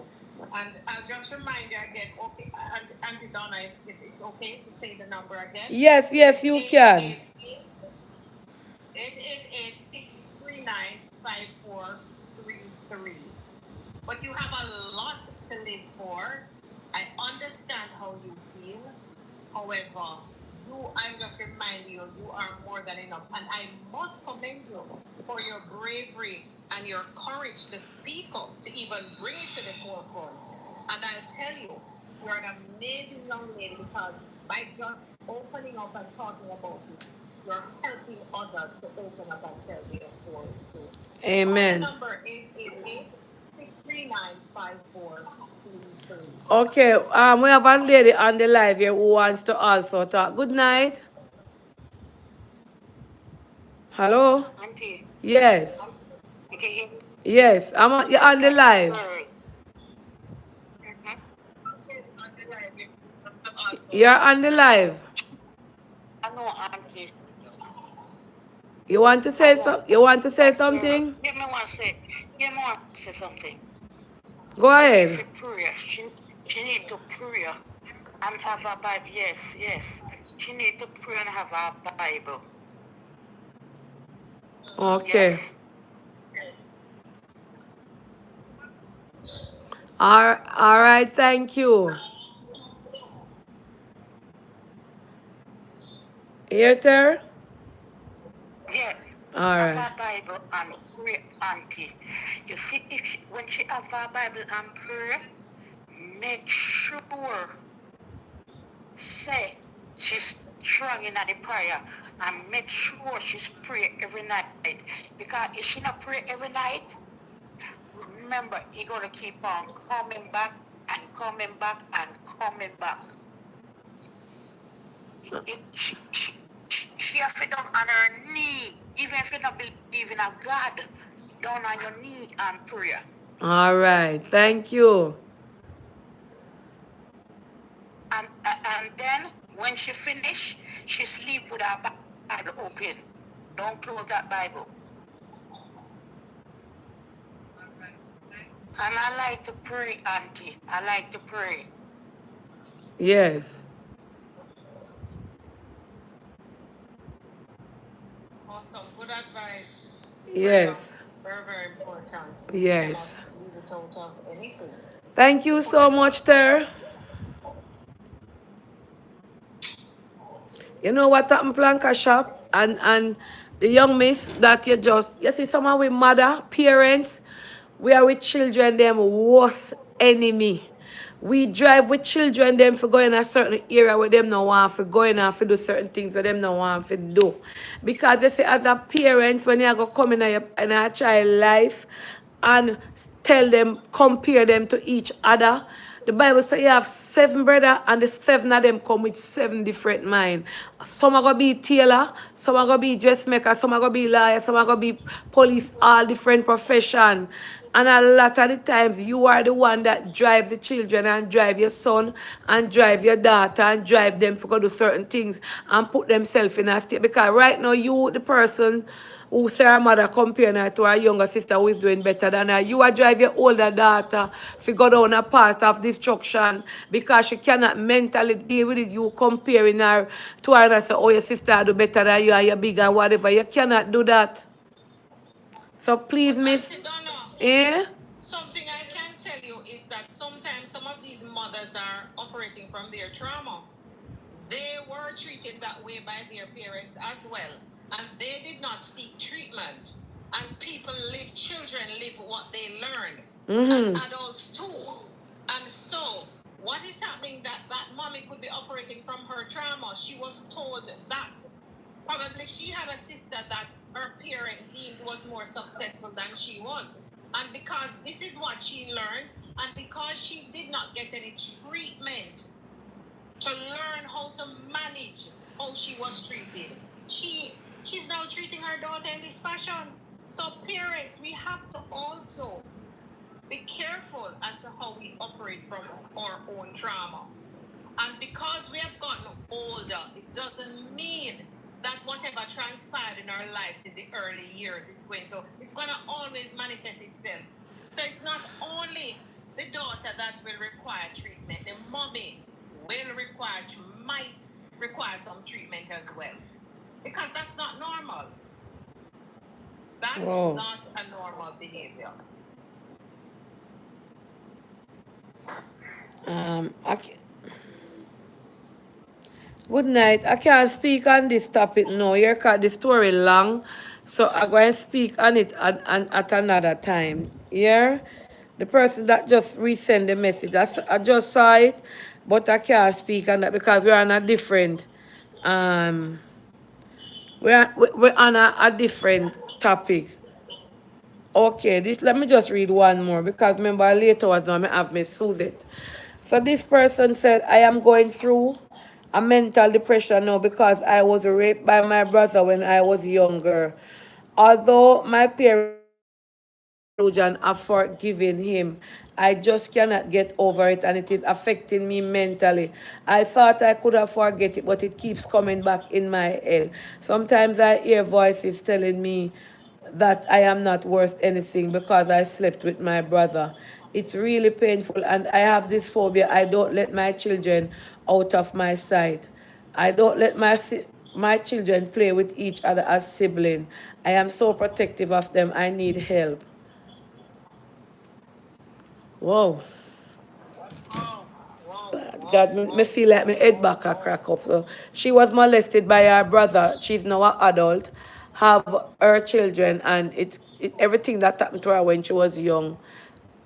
And I'll just remind you again, okay, Auntie Donna, if it's okay to say the number again. Yes, you can. 888-639-5433. But you have a lot to live for. I understand how you feel. However, I'm just reminding you, you are more than enough. And I must commend you for your bravery and your courage to speak up, to even bring it to the forefront. And I'll tell you, you're an amazing young lady, because by just opening up and talking about it, you're helping others to open up and tell their stories too. Amen. The number is 888-639-5433. Okay, we have a lady on the live here who wants to also talk. Good night. Hello? Auntie. Yes. You can hear me? Yes, you're on the live. You're on the live. I know, Auntie. You want to say something? Give me one say something. Go ahead. Prayer. She need to pray and have a Bible. Yes. She need to pray and have a Bible. Okay. Yes. All right, thank you. Hear? Yeah. All right. Have a Bible and pray, Auntie. You see, when she have a Bible and pray, make sure say she's strong in the prayer, and make sure she's pray every night. Because if she not pray every night, remember, you're going to keep on coming back and coming back and coming back. She has to down on her knee, even if you don't believe in a God, down on your knee and prayer. All right, thank you. And then when she finish, she sleep with her Bible open. Don't close that Bible. And I like to pray, Auntie. I like to pray. Yes. Awesome. Good advice. Yes. Very, very important. Yes. Leave it out of anything. Thank you so much, Ter. You know what happened, Planka Shop? And the young miss that you see someone with mother, parents, we are with children, them worst enemy. We drive with children, them for going a certain area where them no want for going and for do certain things where them no want for do. Because you see, as a parent, when you go come in a child life and tell them, compare them to each other, the Bible says you have 7 brothers, and the 7 of them come with 7 different minds. Some are going to be tailor, some are going to be dressmaker, some are going to be lawyer, some are going to be police, all different profession. And a lot of the times, you are the one that drives the children and drive your son and drive your daughter and drive them to go do certain things and put themselves in a state. Because right now, you, the person who say her mother comparing her to her younger sister who is doing better than her. You are drive your older daughter to go down a path of destruction because she cannot mentally deal with it. You comparing her to her and say, oh, your sister do better than you and you're bigger and whatever. You cannot do that. So please, Miss. Donna, Yeah? something I can tell you is that sometimes some of these mothers are operating from their trauma. They were treated that way by their parents as well, and they did not seek treatment. And people live, children live what they learn, and adults too. And so, what is happening that mommy could be operating from her trauma? She was told that probably she had a sister that her parent deemed was more successful than she was. And because this is what she learned, and because she did not get any treatment to learn how to manage how she was treated, she's now treating her daughter in this fashion. So parents, we have to also be careful as to how we operate from our own trauma. And because we have gotten older, it doesn't mean that whatever transpired in our lives in the early years, it's going to always manifest itself. So it's not only the daughter that will require treatment, the mommy might require some treatment as well. Because that's not normal. That's not a normal behavior. Good night. I can't speak on this topic now. You're cut the story long, so I'm going to speak on it at another time. Yeah? The person that just resend the message, I just saw it, but I can't speak on that because we're on a different, we're on a different topic. Okay, let me just read one more because remember later was going to have me soothe it. So this person said, I am going through a mental depression now because I was raped by my brother when I was younger. Although my parents illusion of forgiving him. I just cannot get over it and it is affecting me mentally. I thought I could have forget it, but it keeps coming back in my head. Sometimes I hear voices telling me that I am not worth anything because I slept with my brother. It's really painful and I have this phobia. I don't let my children out of my sight. I don't let my children play with each other as siblings. I am so protective of them. I need help. Whoa. God, me feel like my head back a crack up. So she was molested by her brother. She's now an adult, have her children, and everything that happened to her when she was young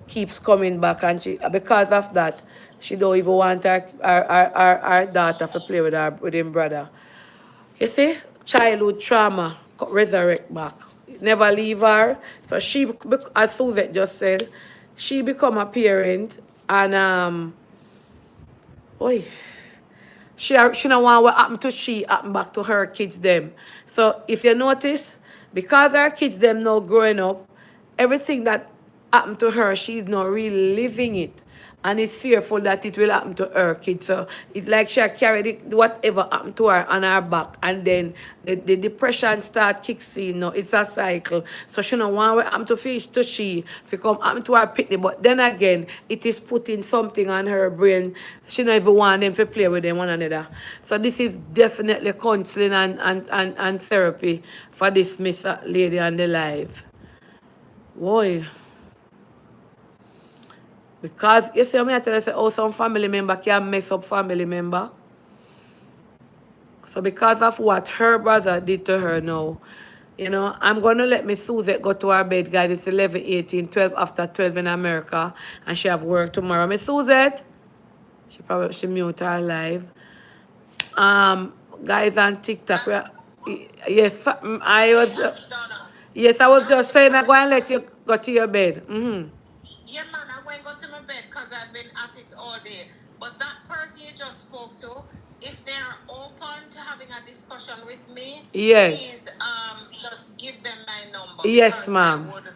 keeps coming back. And because of that, she don't even want her daughter to play with him brother. You see, childhood trauma resurrect back. Never leave her. So as Suzette just said, she become a parent and oi, she don't want what happened to she happen back to her kids them. So if you notice, because her kids them now growing up, everything that happened to her, she's not really living it. And is fearful that it will happen to her kids. So it's like she carried it, whatever happened to her on her back. And then the depression start kicks in. No, it's a cycle. So she don't want what happened to fish to she, if it come happen to her pitney. But then again, it is putting something on her brain. She don't even want them to play with them one another. So this is definitely counseling and therapy for this Miss Lady on the live. Boy. Because you see me I tell you say, oh, some family member can mess up family member. So because of what her brother did to her now, I'm going to let Miss Suzette go to her bed, guys. It's 11, 18, 12 after 12 in America. And she have work tomorrow. Miss Suzette, she mute her live. Guys on TikTok. Yes, I was just saying I'm going to let you go to your bed. Yeah, man, I went go to my bed because I've been at it all day. But that person you just spoke to, if they're open to having a discussion with me, Yes. please just give them my number. Yes, because ma'am. I would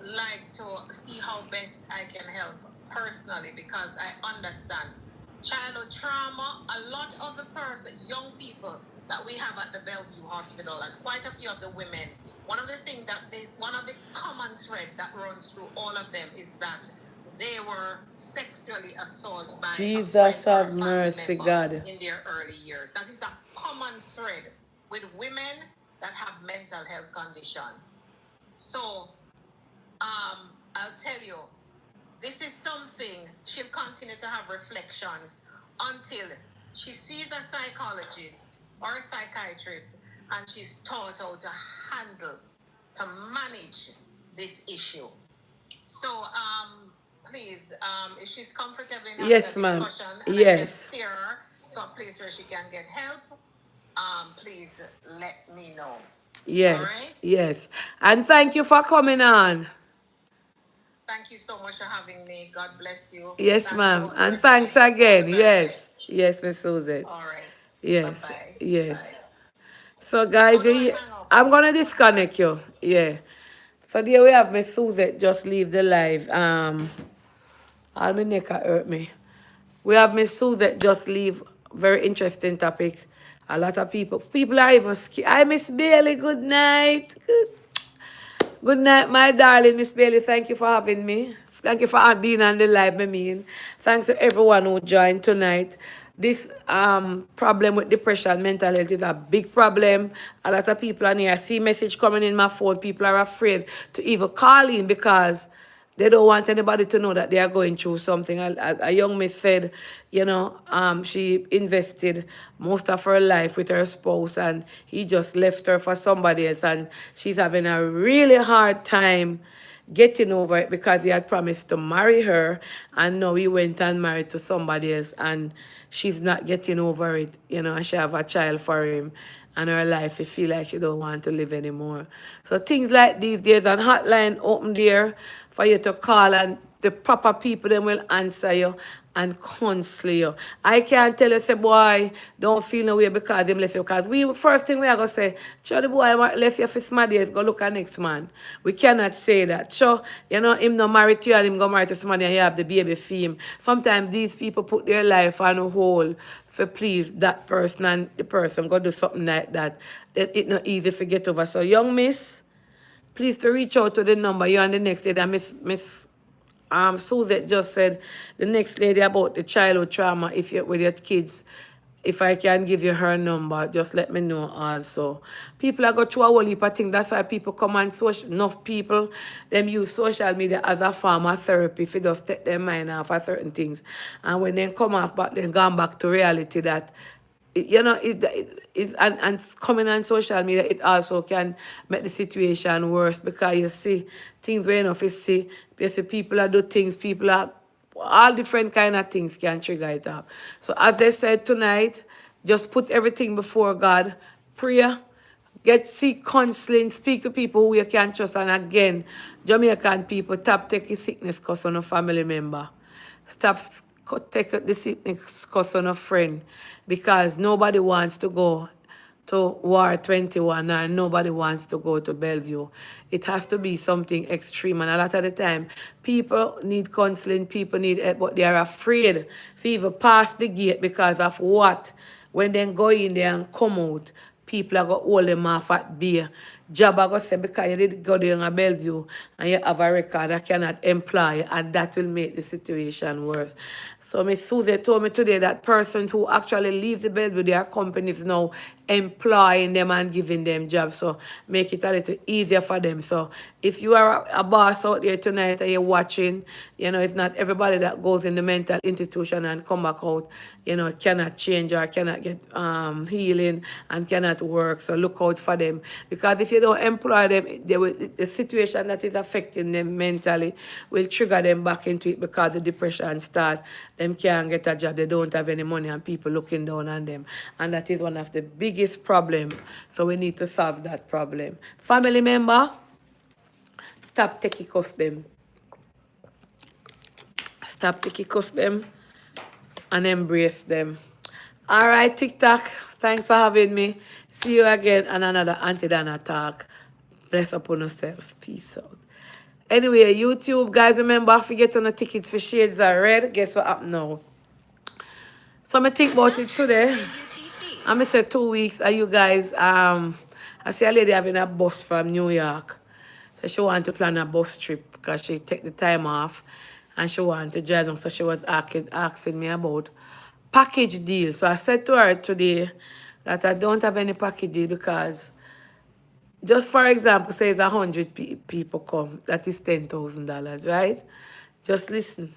like to see how best I can help personally because I understand childhood trauma. A lot of the young people that we have at the Bellevue Hospital and quite a few of the women, one of the common thread that runs through all of them is that they were sexually assaulted by a friend or a family member God. in their early years. That is a common thread with women that have mental health condition. So I'll tell you, this is something she'll continue to have reflections until she sees a psychologist or a psychiatrist and she's taught how to handle, to manage this issue. So, please, if she's comfortable in having Yes, a ma'am. discussion and I can Yes. steer her to a place where she can get help, please let me know. Yes. All right? Yes. And thank you for coming on. Thank you so much for having me. God bless you. Yes, Thanks to ma'am. And everybody. thanks All again. the very Yes. best. Yes, Miss Susan. All right. Yes. Bye-bye. Yes. Bye. So, guys, How do I hang up? I'm going to Of disconnect course. you. Yeah. So, there we have Miss Susan. Just leave the live. All my neck hurt me. We have Miss Susan. Just leave. Very interesting topic. A lot of people are even scared. Hi, Miss Bailey. Good night. Good night, my darling Miss Bailey. Thank you for having me. Thank you for being on the live, I mean. Thanks to everyone who joined tonight. This problem with depression, mental health is a big problem. A lot of people are here. I see message coming in my phone. People are afraid to even call in because they don't want anybody to know that they are going through something. A young miss said, she invested most of her life with her spouse and he just left her for somebody else. And she's having a really hard time getting over it because he had promised to marry her and now he went and married to somebody else and she's not getting over it, and she have a child for him and her life, she feel like she don't want to live anymore. So things like these, there's a hotline open there for you to call and the proper people then will answer you and counsel you. I can't tell you, say, boy, don't feel no way because them left you. Because first thing we are going to say, sure, the boy left you for some days, go look at next man. We cannot say that. Sure, him not married to you and him go married to somebody and you have the baby for him. Sometimes these people put their life on hold for please that person and the person go do something like that. It's not easy to get over. So, young miss, please to reach out to the number. You on the next day that Miss Suzette just said, the next lady about the childhood trauma, if you're with your kids, if I can give you her number, just let me know also. People are going through a whole heap of things. That's why people come on social, enough people, them use social media as a form of therapy if they just take their mind off of certain things. And when they come off, but then gone back to reality that and coming on social media, it also can make the situation worse because you see things where you see people are do things, people are all different kind of things can trigger it up. So as they said tonight, just put everything before God, prayer, seek counseling, speak to people who you can trust, and again, Jamaican people, tap take sickness cause on a family member. Stop take the sickness cause on a friend because nobody wants to go to War 21 and nobody wants to go to Bellevue. It has to be something extreme. And a lot of the time, people need counseling, people need help, but they are afraid to even pass the gate because of what? When they go in there and come out, people are going to hold them off at bay. Job are going to say, because you did go there in a Bellevue and you have a record that cannot employ, and that will make the situation worse. So Miss Susie told me today that persons who actually leave the Bellevue, their companies now employing them and giving them jobs. So make it a little easier for them. So if you are a boss out there tonight and you're watching, it's not everybody that goes in the mental institution and come back out, cannot change or cannot get healing and cannot work. So look out for them. Because if you don't employ them, the situation that is affecting them mentally will trigger them back into it because the depression starts. Them can't get a job, they don't have any money and people looking down on them. And that is one of the biggest problems. So we need to solve that problem. Family member, stop taking cost them. Stop taking cost them and embrace them. All right, TikTok, thanks for having me. See you again on another Auntie Dana talk. Bless upon yourself. Peace out. Anyway, YouTube, guys, remember, forget on the tickets for Shades Are Red. Guess what happened now? So I think about it today. I'm going to say 2 weeks. Are you guys, I see a lady having a bus from New York. So she wanted to plan a bus trip because she take the time off and she wanted to drive them. So she was asking me about package deal. So I said to her today that I don't have any package deal because just for example, say it's 100 people come, that is $10,000, right? Just listen.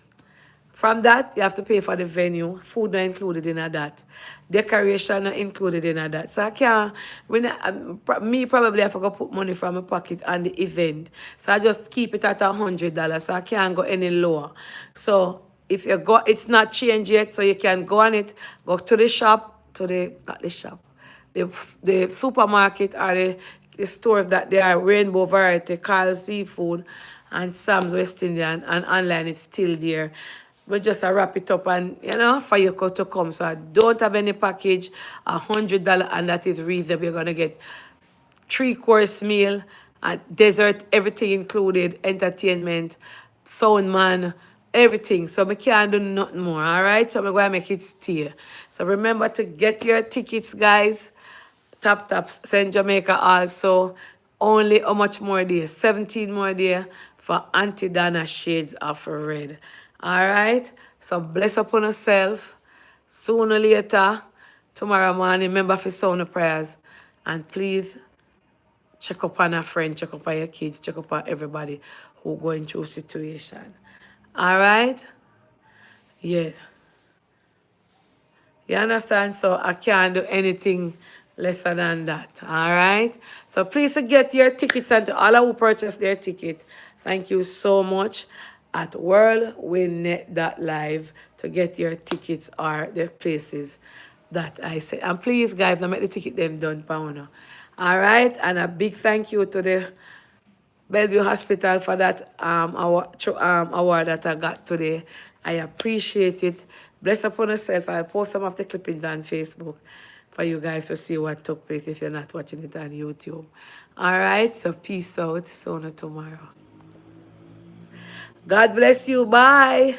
From that, you have to pay for the venue. Food not included in that. Decoration not included in that. So I can't, me probably have to go put money from my pocket on the event. So I just keep it at $100. So I can't go any lower. So if you go, it's not changed yet. So you can go on it, go to the shop, not the shop, the supermarket or the stores that they are Rainbow Variety, Carl Seafood, and Sam's West Indian, and online it's still there. We just wrap it up and for you to come. So I don't have any package, $100, and that is reasonable. You're gonna get 3-course meal, and dessert, everything included, entertainment, sound man, everything. So we can't do nothing more. All right. So we're gonna make it stay. So remember to get your tickets, guys. Tap St. Jamaica also. Only how much more there? 17 more there for Auntie Donna Shades of Red. All right. So bless upon yourself. Sooner or later, tomorrow morning, remember for sound of prayers. And please check up on a friend, check up on your kids, check up on everybody who going through situation. All right? Yes. You understand? So I can't do anything lesser than that. All right? So please get your tickets, and to all who purchased their ticket, thank you so much at worldwinnet.live to get your tickets or the places that I said. And please, guys, don't make the ticket them done, Pauna. All right? And a big thank you to the Bellevue Hospital for that award that I got today. I appreciate it. Bless upon yourself. I'll post some of the clippings on Facebook for you guys to see what took place if you're not watching it on YouTube. All right, so peace out. See you tomorrow. God bless you. Bye.